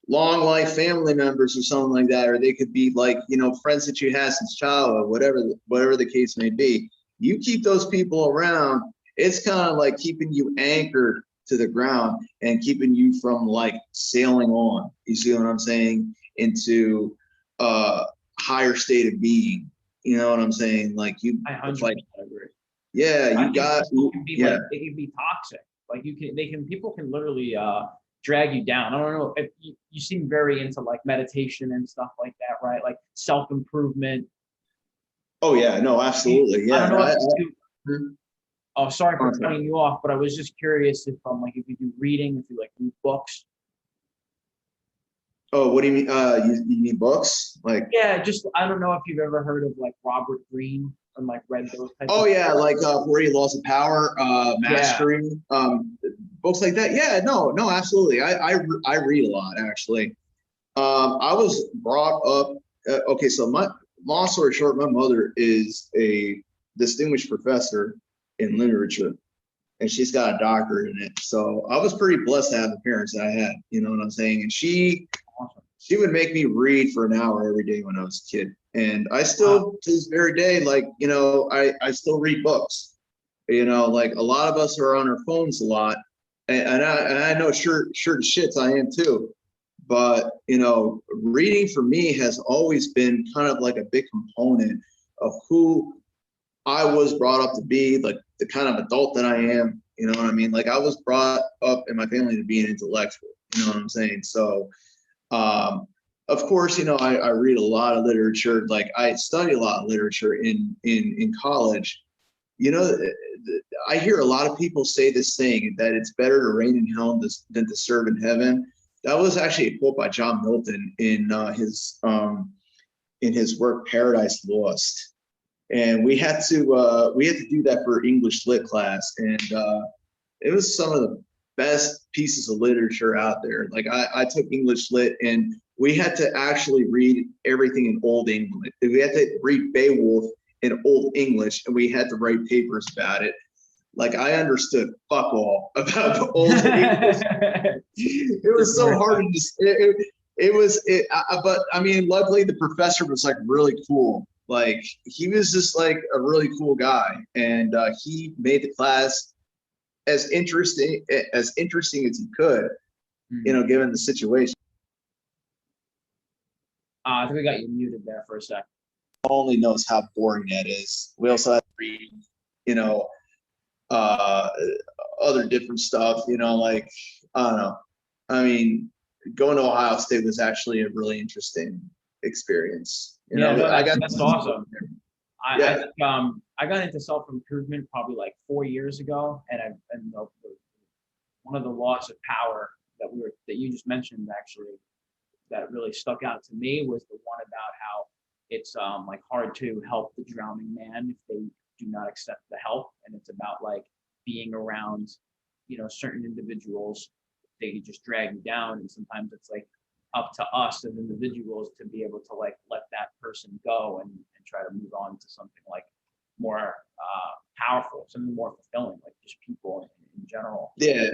long life family members or something like that, or they could be like, you know, friends that you had since childhood, whatever the case may be. You keep those people around, it's kind of like keeping you anchored to the ground and keeping you from like sailing on, you see what I'm saying, into a higher state of being. You know what I'm saying? Like you, I 100% like, agree. yeah, I you think got, people can be yeah. like they can be toxic. Like people can literally drag you down. I don't know if you seem very into like meditation and stuff like that, right? Like self-improvement. Oh yeah, no, absolutely. I Yeah. don't know if you Hmm. oh sorry for Okay. cutting you off, but I was just curious if like if you do reading, if you like read books. Oh, what do you mean? You need books? Like, Yeah, just I don't know if you've ever heard of like Robert Greene and like read those types oh of yeah, like 40 Laws of Power, yeah. Mastering, books like that. Yeah, no, absolutely. I read a lot actually. I was brought up. Okay, so my long story short, my mother is a distinguished professor in literature, and she's got a doctorate in it. So I was pretty blessed to have the parents that I had. You know what I'm saying? And she would make me read for an hour every day when I was a kid. And I still, to this very day, like, you know, I still read books. You know, like a lot of us are on our phones a lot. And I know sure to shits I am too. But, you know, reading for me has always been kind of like a big component of who I was brought up to be, like the kind of adult that I am. You know what I mean? Like I was brought up in my family to be an intellectual. You know what I'm saying? So, of course, you know, I read a lot of literature. Like I study a lot of literature in college. You know, I hear a lot of people say this saying that it's better to reign in hell than to serve in heaven. That was actually a quote by John Milton in his work Paradise Lost. And we had to do that for English lit class, and it was some of the best pieces of literature out there. Like I took English lit, and we had to actually read everything in Old English. We had to read Beowulf in Old English, and we had to write papers about it. Like I understood fuck all about the Old English. It was so hard to just. But I mean, luckily the professor was like really cool. Like he was just like a really cool guy, and he made the class as interesting as he could, given the situation. I think we got you muted there for a sec. Only knows how boring that is. We also have to read, other different stuff, like, I don't know. I mean, going to Ohio State was actually a really interesting experience. That's awesome. I got into self-improvement probably like 4 years ago, and one of the laws of power that you just mentioned actually that really stuck out to me was the one about how it's like hard to help the drowning man if they do not accept the help, and it's about like being around certain individuals, they just drag you down, and sometimes it's like up to us as individuals to be able to like let that person go and try to move on to something like more powerful, something more fulfilling, like just people in general. Yeah,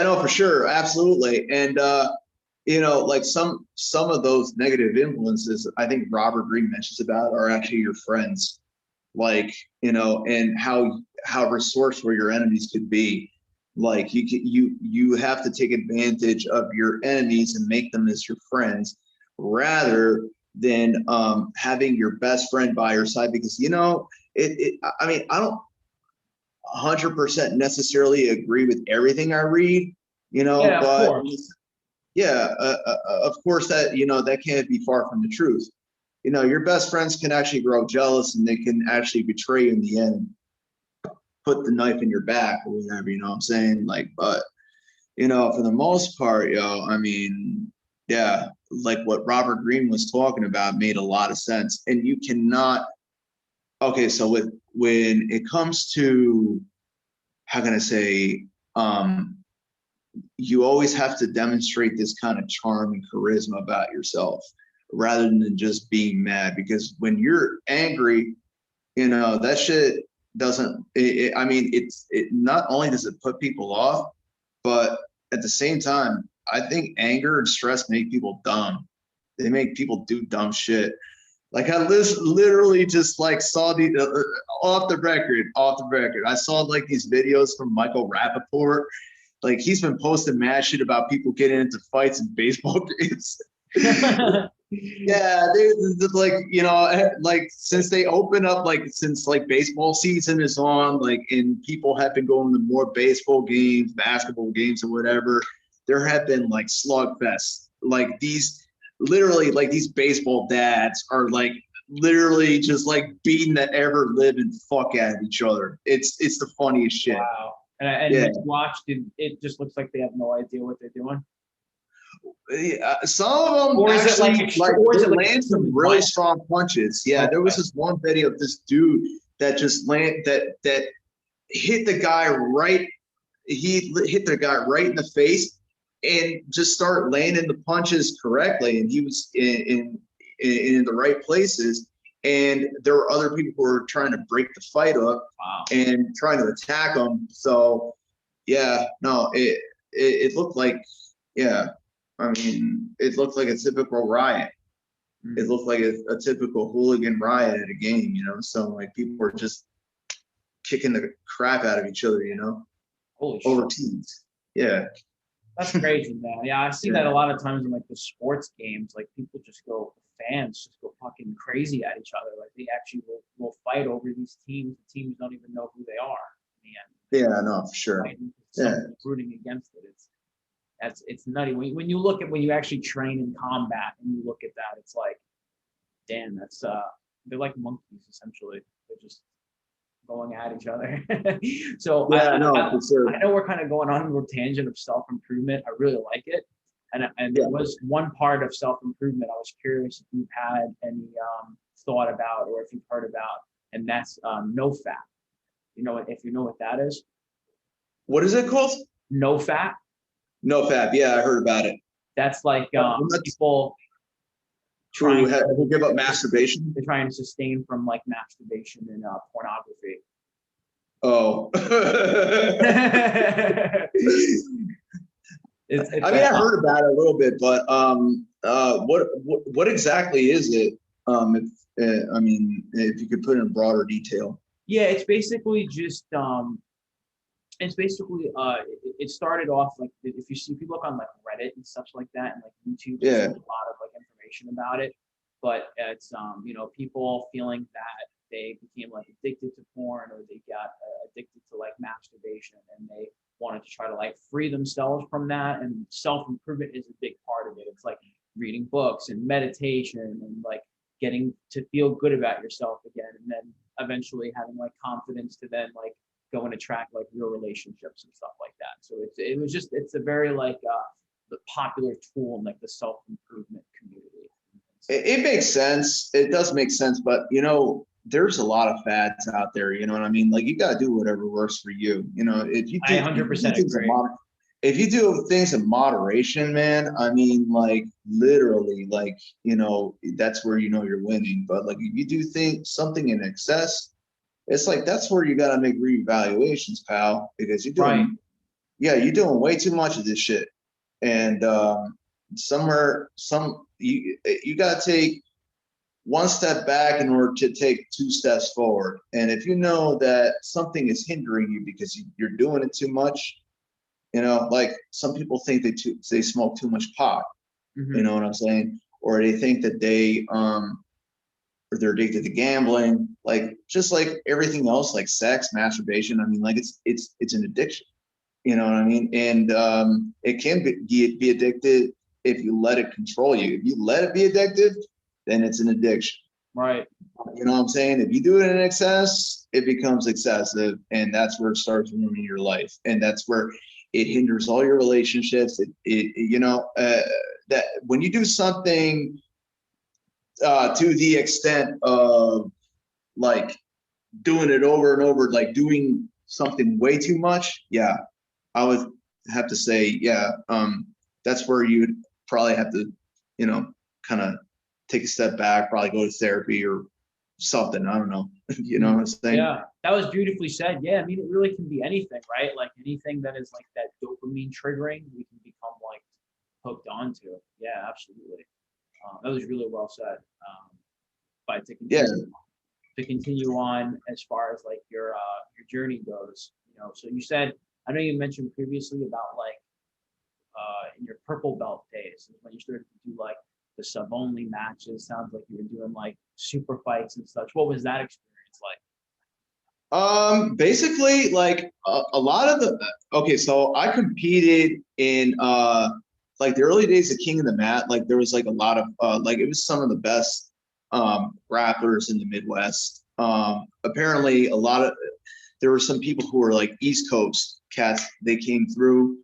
no, for sure, absolutely. And like some of those negative influences I think Robert Greene mentions about are actually your friends, like, and how resourceful your enemies could be. Like you have to take advantage of your enemies and make them as your friends rather than having your best friend by your side, because I mean, I don't 100% necessarily agree with everything I read, but of course that that can't be far from the truth. Your best friends can actually grow jealous, and they can actually betray you in the end, put the knife in your back or whatever, what I'm saying? Like, but for the most part, I mean, yeah, like what Robert Greene was talking about made a lot of sense. And you cannot, okay, so when it comes to, how can I say, you always have to demonstrate this kind of charm and charisma about yourself rather than just being mad, because when you're angry, that shit doesn't, I mean, it not only does it put people off, but at the same time, I think anger and stress make people dumb. They make people do dumb shit. Like I literally just like saw the off the record. I saw like these videos from Michael Rappaport. Like he's been posting mad shit about people getting into fights in baseball games. Yeah, they like, like since they open up, like since like baseball season is on, like, and people have been going to more baseball games, basketball games, or whatever, there have been like slugfests. Like these, literally, like these baseball dads are like literally just like beating the ever living fuck out of each other. It's the funniest shit. Wow. And yeah. Watched it just looks like they have no idea what they're doing. Some of them, or is actually, it like land some really strong punches. Yeah, there was this one video of this dude that just that hit the guy right. He hit the guy right in the face and just start landing the punches correctly, and he was in the right places. And there were other people who were trying to break the fight up and trying to attack him. So, yeah, no, it looked like, yeah. I mean, it looked like a typical riot. It looked like a typical hooligan riot at a game, So like people were just kicking the crap out of each other, Holy over shit. teams. Yeah. That's crazy, man. Yeah, I see that a lot of times in like the sports games. Like people just go, fans just go fucking crazy at each other. Like they actually will fight over these teams. The teams don't even know who they are. Yeah, no, for sure. Yeah. Rooting against it. It's nutty. When you actually train in combat and you look at that, it's like, damn, that's they're like monkeys essentially. They're just going at each other. So yeah, I know we're kind of going on a little tangent of self-improvement. I really like it. And there was one part of self-improvement I was curious if you've had any thought about, or if you've heard about, and that's no fat. If you know what that is. What is it called? No fat. No fat. Yeah, I heard about it. That's like people trying to give up masturbation. They're trying to sustain from like masturbation and pornography. Oh. I mean, I heard about it a little bit, but what exactly is it? I mean, if you could put it in broader detail. Yeah, it's basically just it started off like if you look on like Reddit and such like that and like YouTube, there's a lot of like information about it. But it's people feeling that they became like addicted to porn, or they got addicted to like masturbation, and they wanted to try to like free themselves from that. And self-improvement is a big part of it. It's like reading books and meditation and like getting to feel good about yourself again, and then eventually having like confidence to then like go and attract like real relationships and stuff like that. So it's a very like the popular tool in like the self-improvement community. It makes sense. It does make sense, but there's a lot of fads out there. You know what I mean? Like, you got to do whatever works for you. If you do, I 100% agree. If you do things in moderation, man, I mean, like, literally, like, that's where you're winning. But like, if you do something in excess, it's like that's where you got to make reevaluations, pal, because you're doing, you're doing way too much of this shit, and you got to take one step back in order to take two steps forward. And if you know that something is hindering you because you're doing it too much, like some people think they smoke too much pot, you know what I'm saying? Or they think that or they're addicted to gambling, like just like everything else, like sex, masturbation. I mean, like it's an addiction, you know what I mean? And it can be addicted if you let it control you. If you let it be addictive, then it's an addiction. Right. You know what I'm saying? If you do it in excess, it becomes excessive, and that's where it starts ruining your life, and that's where it hinders all your relationships. That when you do something to the extent of like doing it over and over, like doing something way too much, I would have to say, that's where you'd probably have to, kind of take a step back, probably go to therapy or something. I don't know. You know what I'm saying? Yeah, that was beautifully said. Yeah, I mean, it really can be anything, right? Like anything that is like that dopamine triggering, we can become like hooked onto. Yeah, absolutely. That was really well said. But to continue on as far as like your journey goes, so you said, I know you mentioned previously about like in your purple belt days when you started to do like the sub only matches. Sounds like you were doing like super fights and such. What was that experience like? Basically, like a lot of so I competed in like the early days of King of the Mat. Like there was like a lot of like it was some of the best grapplers in the Midwest. Apparently there were some people who were like East Coast cats. They came through.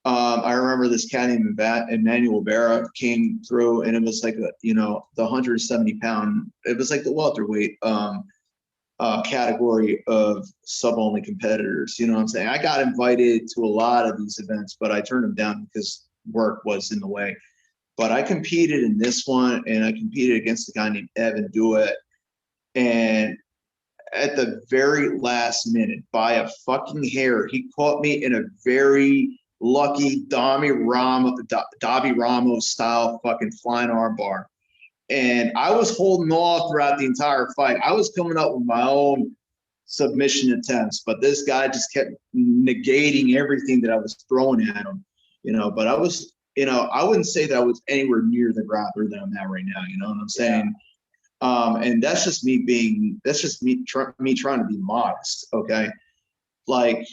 I remember this cat named Emmanuel Barra came through, and it was like the 170-pound. It was like the welterweight category of sub-only competitors. You know what I'm saying? I got invited to a lot of these events, but I turned them down because work was in the way. But I competed in this one, and I competed against a guy named Evan Dewitt. And at the very last minute, by a fucking hair, he caught me in a very lucky Dobby Ramos style fucking flying arm bar. And I was holding off throughout the entire fight. I was coming up with my own submission attempts, but this guy just kept negating everything that I was throwing at him, but I was, I wouldn't say that I was anywhere near the grappler that I'm at right now. You know what I'm saying? And that's just me trying to be modest. Okay. Like,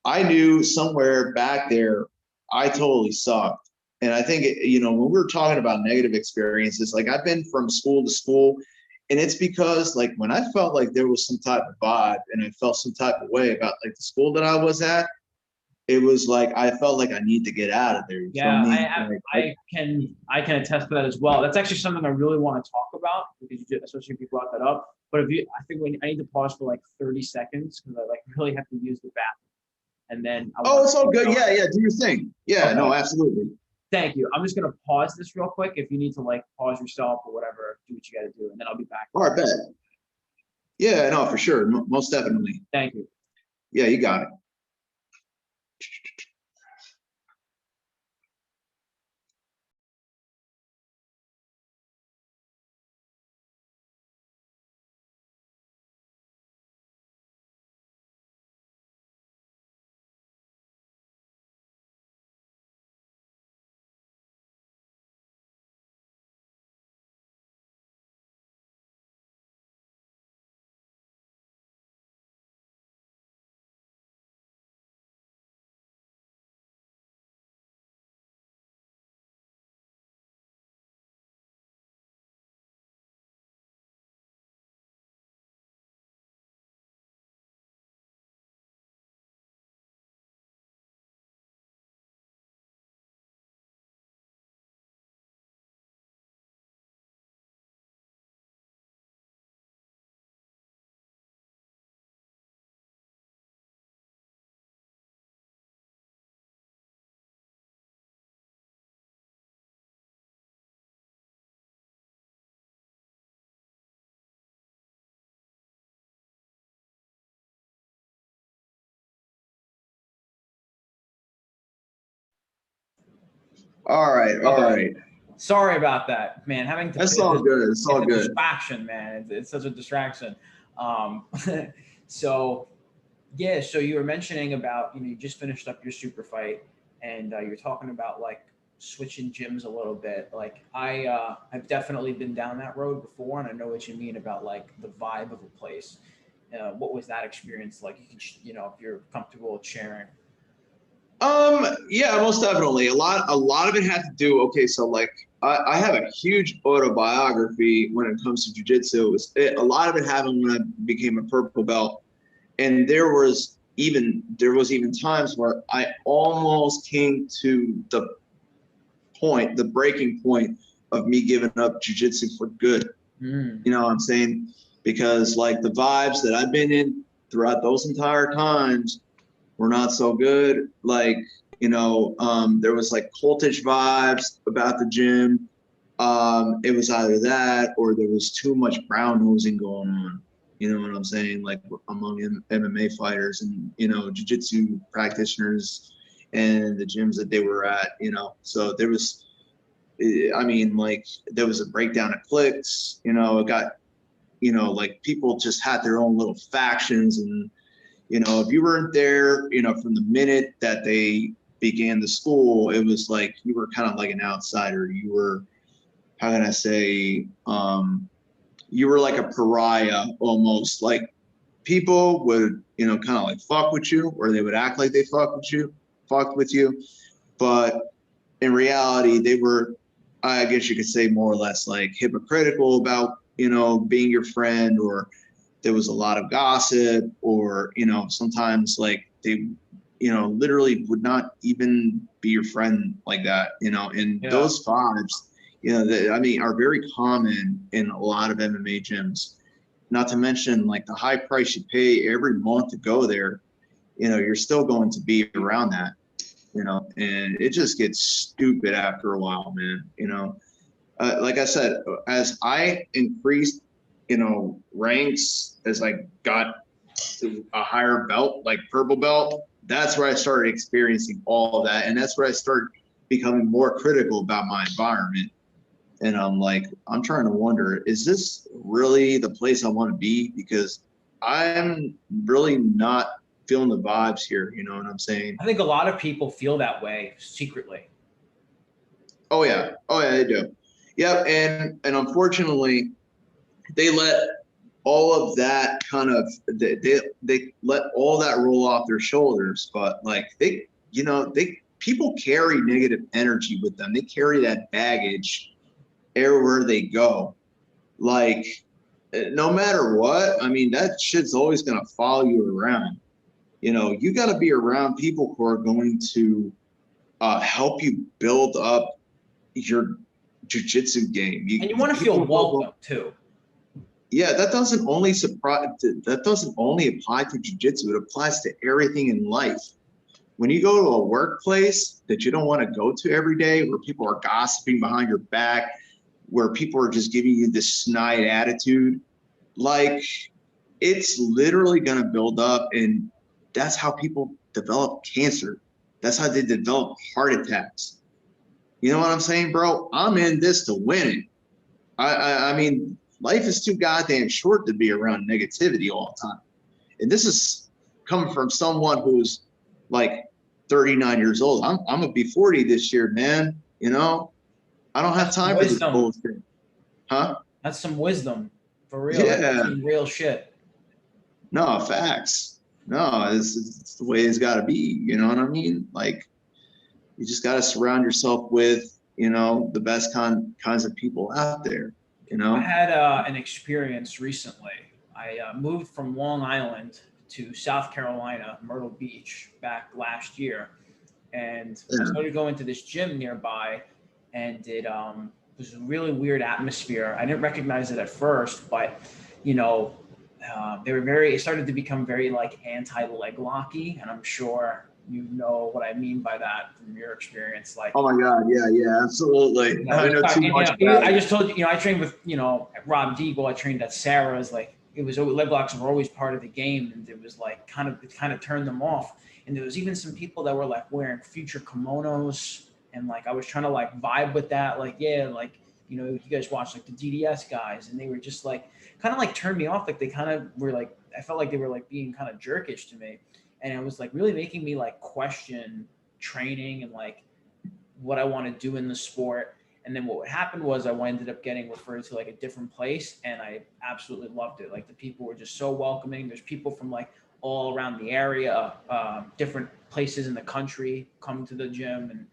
I knew somewhere back there, I totally sucked. And I think, when we were talking about negative experiences, like I've been from school to school, and it's because like when I felt like there was some type of vibe and I felt some type of way about like the school that I was at, it was like I felt like I need to get out of there. I can attest to that as well. That's actually something I really want to talk about, because especially if you brought that up. But I think I need to pause for like 30 seconds because I like really have to use the bathroom. And then it's all good. Yeah, do your thing. Yeah, okay. No, absolutely. Thank you. I'm just gonna pause this real quick. If you need to like pause yourself or whatever, do what you got to do, and then I'll be back. All right, bet. Yeah, no, for sure, most definitely. Thank you. Yeah, you got it. All right. All right. Sorry about that, man. Having to That's pivot all good. It's is all a good. distraction, man. It's such a distraction. Um, so yeah, so you were mentioning about, you just finished up your super fight, and you're talking about like switching gyms a little bit. Like I've definitely been down that road before, and I know what you mean about like the vibe of a place. What was that experience like? You can, if you're comfortable with sharing. Yeah, most definitely. A lot of it had to do. Okay, so like I have a huge autobiography when it comes to jujitsu. A lot of it happened when I became a purple belt, and there was even times where I almost came to the breaking point of me giving up jujitsu for good. Mm. You know what I'm saying? Because like the vibes that I've been in throughout those entire times were not so good. Like, there was like cultish vibes about the gym. It was either that or there was too much brown nosing going on. You know what I'm saying? Like among MMA fighters and, jiu-jitsu practitioners and the gyms that they were at, So like there was a breakdown of cliques, it got, like people just had their own little factions. And if you weren't there, from the minute that they began the school, it was like you were kind of like an outsider. You were, how can I say, you were like a pariah almost. Like people would, kind of like fuck with you, or they would act like they fucked with you. But in reality, they were, I guess you could say, more or less like hypocritical about, being your friend, or there was a lot of gossip, or sometimes like they literally would not even be your friend like that, and Yeah. those vibes, are very common in a lot of MMA gyms. Not to mention like the high price you pay every month to go there, you're still going to be around that, and it just gets stupid after a while, man. Like I said, as I increased, ranks, as I got to a higher belt, like purple belt, that's where I started experiencing all of that. And that's where I started becoming more critical about my environment. And I'm trying to wonder, is this really the place I want to be? Because I'm really not feeling the vibes here. You know what I'm saying? I think a lot of people feel that way secretly. Oh yeah. Oh yeah, they do. Yep. And unfortunately, they let all of that they let all that roll off their shoulders. But like they people carry negative energy with them. They carry that baggage everywhere they go. Like no matter what, I mean, that shit's always gonna follow you around. You got to be around people who are going to help you build up your jujitsu game. And you want to feel People who welcome too. Yeah, that doesn't only apply to jiu-jitsu, it applies to everything in life. When you go to a workplace that you don't want to go to every day, where people are gossiping behind your back, where people are just giving you this snide attitude, like it's literally going to build up. And that's how people develop cancer. That's how they develop heart attacks. You know what I'm saying, bro? I'm in this to win it. I mean, life is too goddamn short to be around negativity all the time. And this is coming from someone who's like 39 years old. I'm gonna be 40 this year, man. I don't have That's some time for this wisdom. bullshit. Huh? That's some wisdom for real. That's Yeah. some real shit. No, facts. No, it's the way it's gotta be. You know what I mean? Like you just gotta surround yourself with, the best kinds of people out there, I had an experience recently. I moved from Long Island to South Carolina, Myrtle Beach, back last year, and I Yeah. started going to this gym nearby, and it was a really weird atmosphere. I didn't recognize it at first, but you know, they were very. It started to become very like anti-leg locky, and I'm sure you know what I mean by that from your experience. Like, Oh my God. Yeah, yeah, absolutely. I it's know not, too and, much about I it. just told you, I trained with, at Rob Deagle. I trained at Sarah's. Like, it was leg locks were always part of the game, and it was like it kind of turned them off. And there was even some people that were like wearing future kimonos, And like, I was trying to like vibe with that. Like, yeah, like, you know, you guys watch like the DDS guys, and they were just like, kind of like turned me off. Like they kind of were like, I felt like they were like being kind of jerkish to me. And it was like really making me like question training and like what I want to do in the sport. And then what happened was I ended up getting referred to like a different place, and I absolutely loved it. Like the people were just so welcoming. There's people from like all around the area, different places in the country come to the gym, and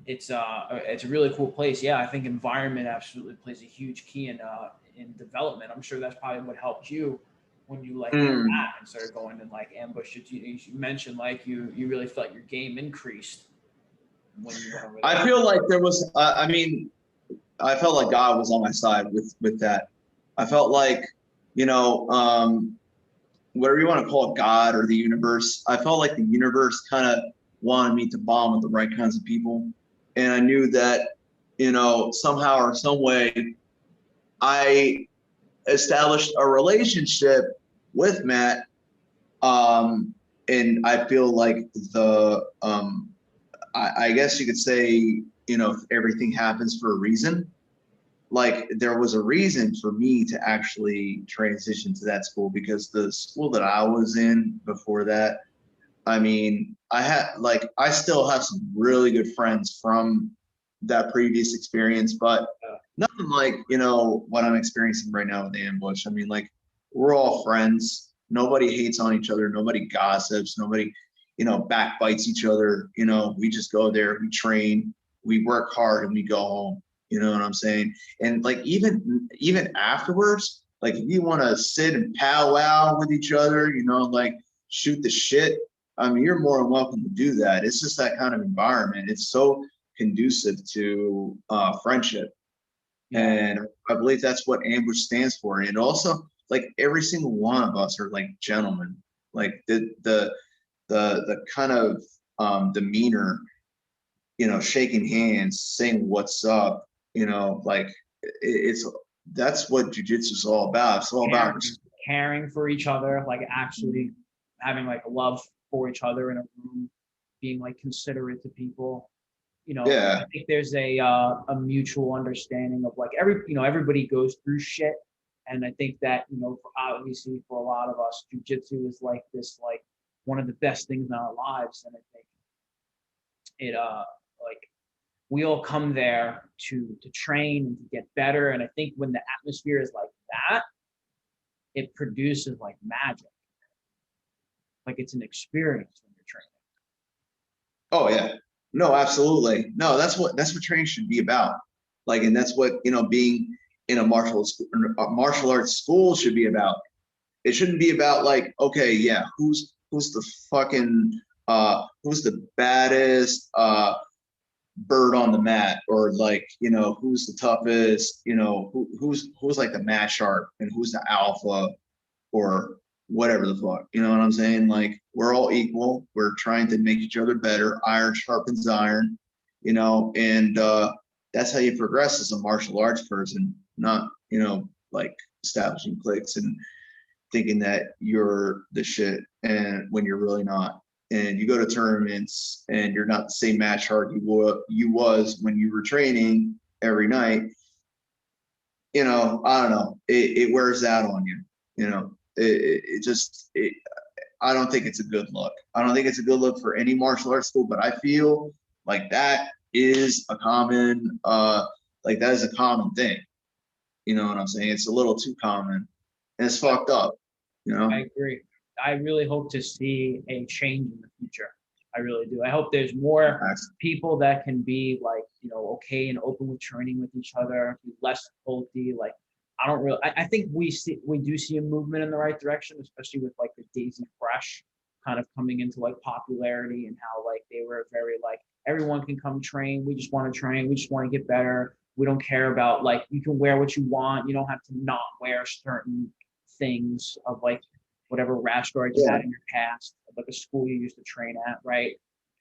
it's a really cool place. Yeah, I think environment absolutely plays a huge key in development. I'm sure that's probably what helped you when you like did that and started going and like ambush. You mentioned like you really felt your game increased when you went over there. I feel like there was, I mean, I felt like God was on my side with that. I felt like, you know, whatever you want to call it, God or the universe, I felt like the universe kind of wanted me to bond with the right kinds of people. And I knew that, you know, somehow or some way, I established a relationship with Matt. And I feel like I guess you could say, you know, everything happens for a reason. Like there was a reason for me to actually transition to that school, because the school that I was in before that, I mean, I still have some really good friends from that previous experience, but nothing like, you know, what I'm experiencing right now with Ambush. I mean, like, we're all friends. Nobody hates on each other. Nobody gossips. Nobody, you know, backbites each other. You know, we just go there, we train, we work hard, and we go home. You know what I'm saying? And like, even afterwards, like if you want to sit and powwow with each other, you know, like shoot the shit, I mean, you're more than welcome to do that. It's just that kind of environment. It's so conducive to friendship. And I believe that's what Ambush stands for. And also, like every single one of us are like gentlemen. Like the kind of demeanor, you know, shaking hands, saying what's up, you know, like that's what jiu-jitsu is all about. It's all about caring for each other, like actually having like love for each other in a room, being like considerate to people. You know, yeah. I think there's a mutual understanding of like everybody goes through shit, and I think that, you know, obviously for a lot of us, jujitsu is like this, like one of the best things in our lives, and I think it like we all come there to train and to get better, and I think when the atmosphere is like that, it produces like magic, like it's an experience when you're training. Oh yeah. No, absolutely. No, that's what training should be about. Like, and that's what, you know, being in a martial arts school should be about. It shouldn't be about like, okay, yeah, who's the fucking who's the baddest bird on the mat, or like, you know, who's the toughest, you know, who's like the mat sharp and who's the alpha, or whatever the fuck, you know what I'm saying? Like, we're all equal. We're trying to make each other better. Iron sharpens iron, you know, and that's how you progress as a martial arts person, not, you know, like establishing cliques and thinking that you're the shit, and when you're really not. And you go to tournaments and you're not the same match hard you was when you were training every night. You know, I don't know. It wears out on you. You know, I don't think it's a good look. I don't think it's a good look for any martial arts school, but I feel like that is a common thing. You know what I'm saying? It's a little too common, and it's fucked up, you know? I agree. I really hope to see a change in the future. I really do. I hope there's more people that can be like, you know, okay and open with training with each other, be less faulty. Like, I think we do see a movement in the right direction, especially with like the Daisy Fresh kind of coming into like popularity, and how like they were very like, everyone can come train. We just want to train. We just want to get better. We don't care about like, you can wear what you want. You don't have to not wear certain things of like whatever rash guard you had in your past, like a school you used to train at, right?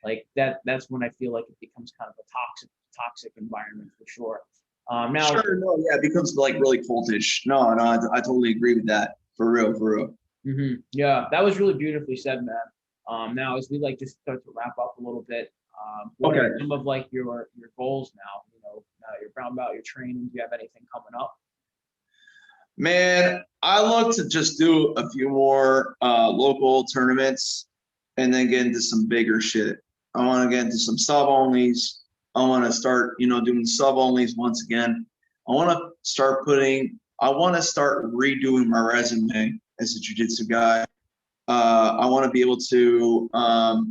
Like that's when I feel like it becomes kind of a toxic environment for sure. Now, sure, no, yeah, it becomes like really cultish. No, I totally agree with that. For real, for real. Yeah, that was really beautifully said, man. Now, as we like just start to wrap up a little bit, What Okay. are some of like your goals now? You know, now that you're brown belt, you're training. Do you have anything coming up? Man, I look to just do a few more local tournaments and then get into some bigger shit. I want to get into some sub onlys. I want to start, doing sub onlys once again. I want to start redoing my resume as a jiu-jitsu guy. I want to be able to, I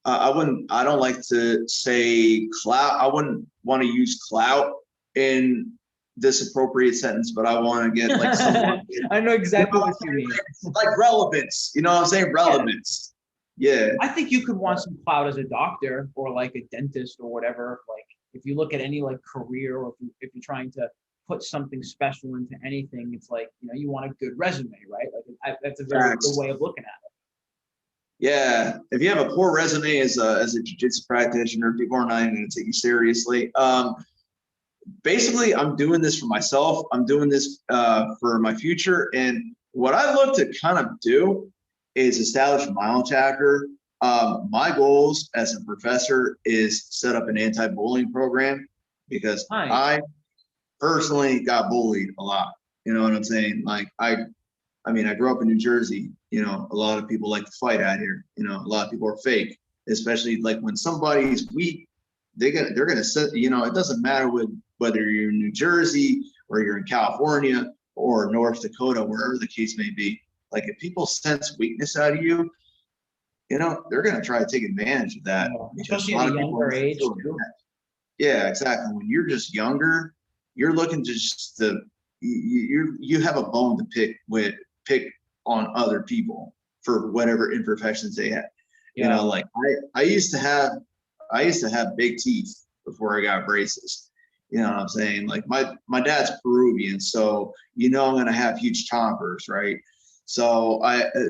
don't like to say clout. I wouldn't want to use clout in this appropriate sentence, but I want to get like someone. I know exactly what you mean. Like relevance, you know what I'm saying? Relevance. Yeah. I think you could want some clout as a doctor or like a dentist or whatever. Like if you look at any like career, or if you're trying to put something special into anything, it's like, you want a good resume, right? Like that's a very good way of looking at it. Yeah. If you have a poor resume as a jiu-jitsu practitioner, people are not even going to take you seriously. Basically, I'm doing this for myself. I'm doing this for my future. And what I look to kind of do is establish my own chapter. My goals as a professor is set up an anti-bullying program, because Nice. I personally got bullied a lot. You know what I'm saying? Like I grew up in New Jersey. A lot of people like to fight out here. A lot of people are fake, especially like when somebody's weak, they're gonna set. It doesn't matter whether you're in New Jersey or you're in California or North Dakota, wherever the case may be. Like if people sense weakness out of you, they're gonna try to take advantage of that. Especially at a younger age too. Yeah, exactly. When you're just younger, you're looking to you have a bone to pick on other people for whatever imperfections they have. Yeah. Like I used to have big teeth before I got braces. You know what I'm saying? Like my dad's Peruvian, so I'm gonna have huge chompers, right? So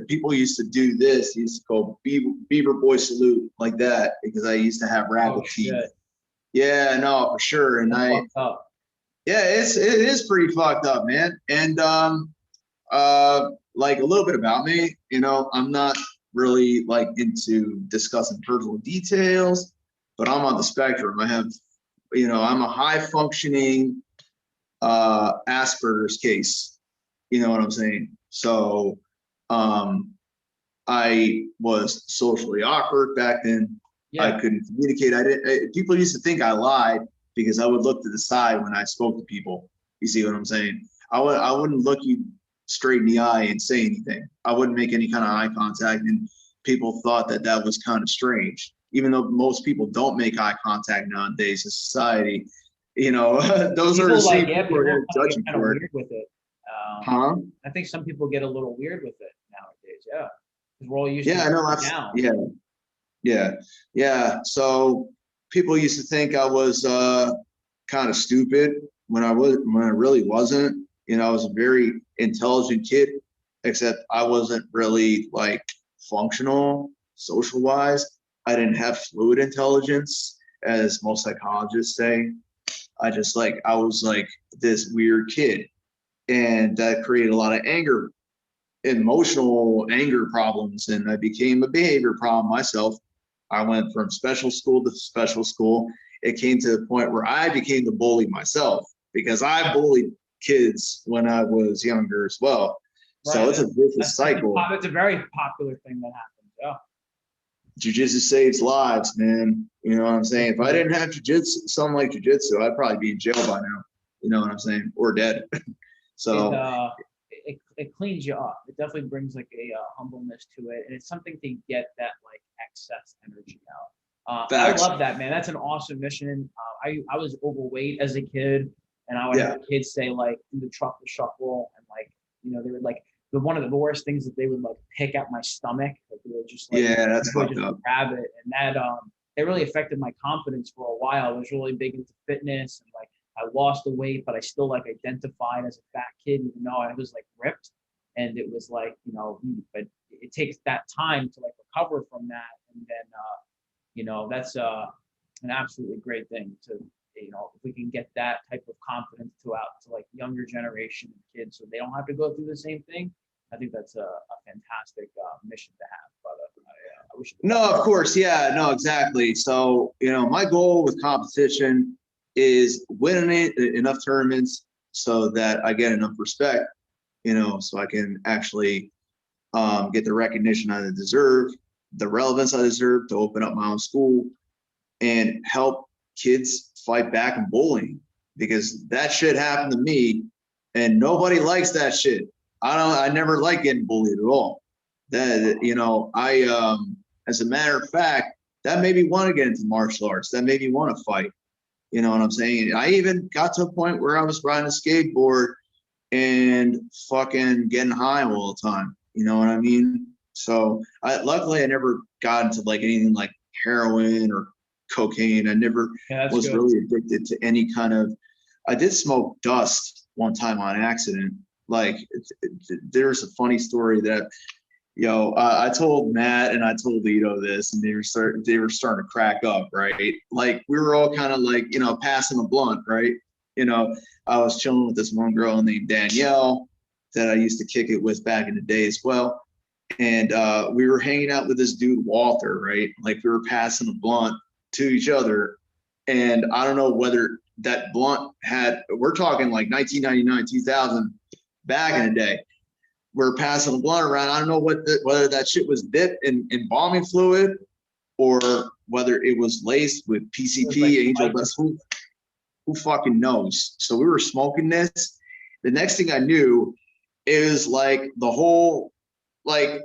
people used to do this. Used to go beaver boy salute like that, because I used to have rabbit teeth. Shit. Yeah, no, for sure. And That's fucked up. yeah, it is pretty fucked up, man. And like a little bit about me, I'm not really like into discussing personal details, but I'm on the spectrum. I have, I'm a high functioning Asperger's case. You know what I'm saying? So I was socially awkward back then. Yeah. I couldn't communicate. People used to think I lied because I would look to the side when I spoke to people. You see what I'm saying? I wouldn't look you straight in the eye and say anything. I wouldn't make any kind of eye contact, and people thought that was kind of strange. Even though most people don't make eye contact nowadays in society, those are the same people who are going to judge you for it. Weird with it. I think some people get a little weird with it nowadays. Yeah, because we're all used to it now. Yeah. So people used to think I was kind of stupid when I really wasn't. I was a very intelligent kid, except I wasn't really like functional social wise. I didn't have fluid intelligence, as most psychologists say. I was like this weird kid, and that created a lot of emotional anger problems, and I became a behavior problem myself. I went from special school to special school. It came to the point where I became the bully myself, because I bullied kids when I was younger as well. Right. So it's a vicious cycle. It's a very popular thing that happens. Yeah. Jiu-jitsu saves lives, man. You know what I'm saying? If I didn't have jiu-jitsu, something like jiu-jitsu, I'd probably be in jail by now. You know what I'm saying? Or dead. So it cleans you up. It definitely brings like a humbleness to it, and it's something to get that like excess energy out. I love that, man. That's an awesome mission. I was overweight as a kid, and I would have kids say like, do the truck the shuffle, and like, they would like, one of the worst things that they would like pick at my stomach. Like they would just like, that's fucked up. Grab it, and that it really affected my confidence for a while. I was really big into fitness, and like I lost the weight, but I still like identified as a fat kid, even though I was like ripped. And it was like, but it takes that time to like recover from that. And then, that's an absolutely great thing to, if we can get that type of confidence to like younger generation of kids, so they don't have to go through the same thing. I think that's a fantastic mission to have, brother. I wish. No, of course. Yeah, no, exactly. So, my goal with competition is winning enough tournaments so that I get enough respect, so I can actually get the recognition I deserve, the relevance I deserve to open up my own school and help kids fight back in bullying, because that shit happened to me and nobody likes that shit. I never like getting bullied at all. That, as a matter of fact, that made me want to get into martial arts. That made me want to fight. You know what I'm saying? I even got to a point where I was riding a skateboard and fucking getting high all the time. You know what I mean? So luckily I never got into like anything like heroin or cocaine. I never was really addicted to any kind of, I did smoke dust one time on accident. Like there's a funny story that, I told Matt and I told Lito this, and they were starting to crack up, right? Like we were all kind of like, passing a blunt, right? I was chilling with this one girl named Danielle that I used to kick it with back in the day as well. And we were hanging out with this dude, Walter, right? Like we were passing a blunt to each other. And I don't know whether that blunt we're talking like 1999, 2000, back in the day. We're passing the blunt around. I don't know whether that shit was dipped in embalming fluid or whether it was laced with PCP, Angel Dust. Who fucking knows? So we were smoking this. The next thing I knew, it was like the whole like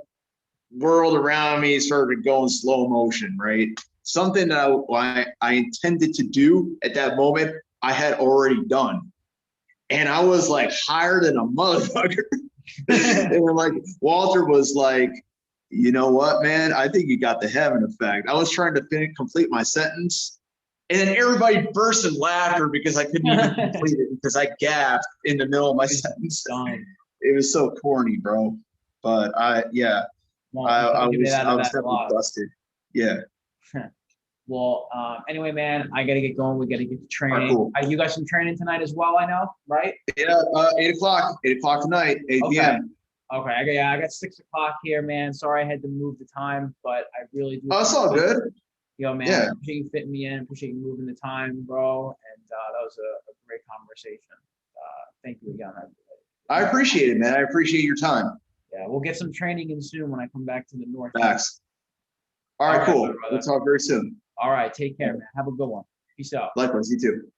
world around me started to go in slow motion, right? Something that I intended to do at that moment, I had already done. And I was like higher than a motherfucker. And like Walter was like, you know what, man? I think you got the heaven effect. I was trying to complete my sentence. And then everybody burst in laughter because I couldn't even complete it because I gasped in the middle of my sentence. It was so corny, bro. But I was definitely busted. Yeah. Well, anyway, man, I gotta get going. We gotta get to training. Cool. You got some training tonight as well, I know, right? Yeah, 8 o'clock. 8 o'clock tonight, 8 p.m. Okay, I got 6 o'clock here, man. Sorry I had to move the time, but I really do. Oh, it's all good. Man, I appreciate you fitting me in. Appreciate you moving the time, bro. And that was a great conversation. Thank you again. I appreciate it, man. I appreciate your time. Yeah, we'll get some training in soon when I come back to the north. Facts. All right, cool. We'll talk very soon. All right, take care, man. Have a good one. Peace out. Likewise, you too.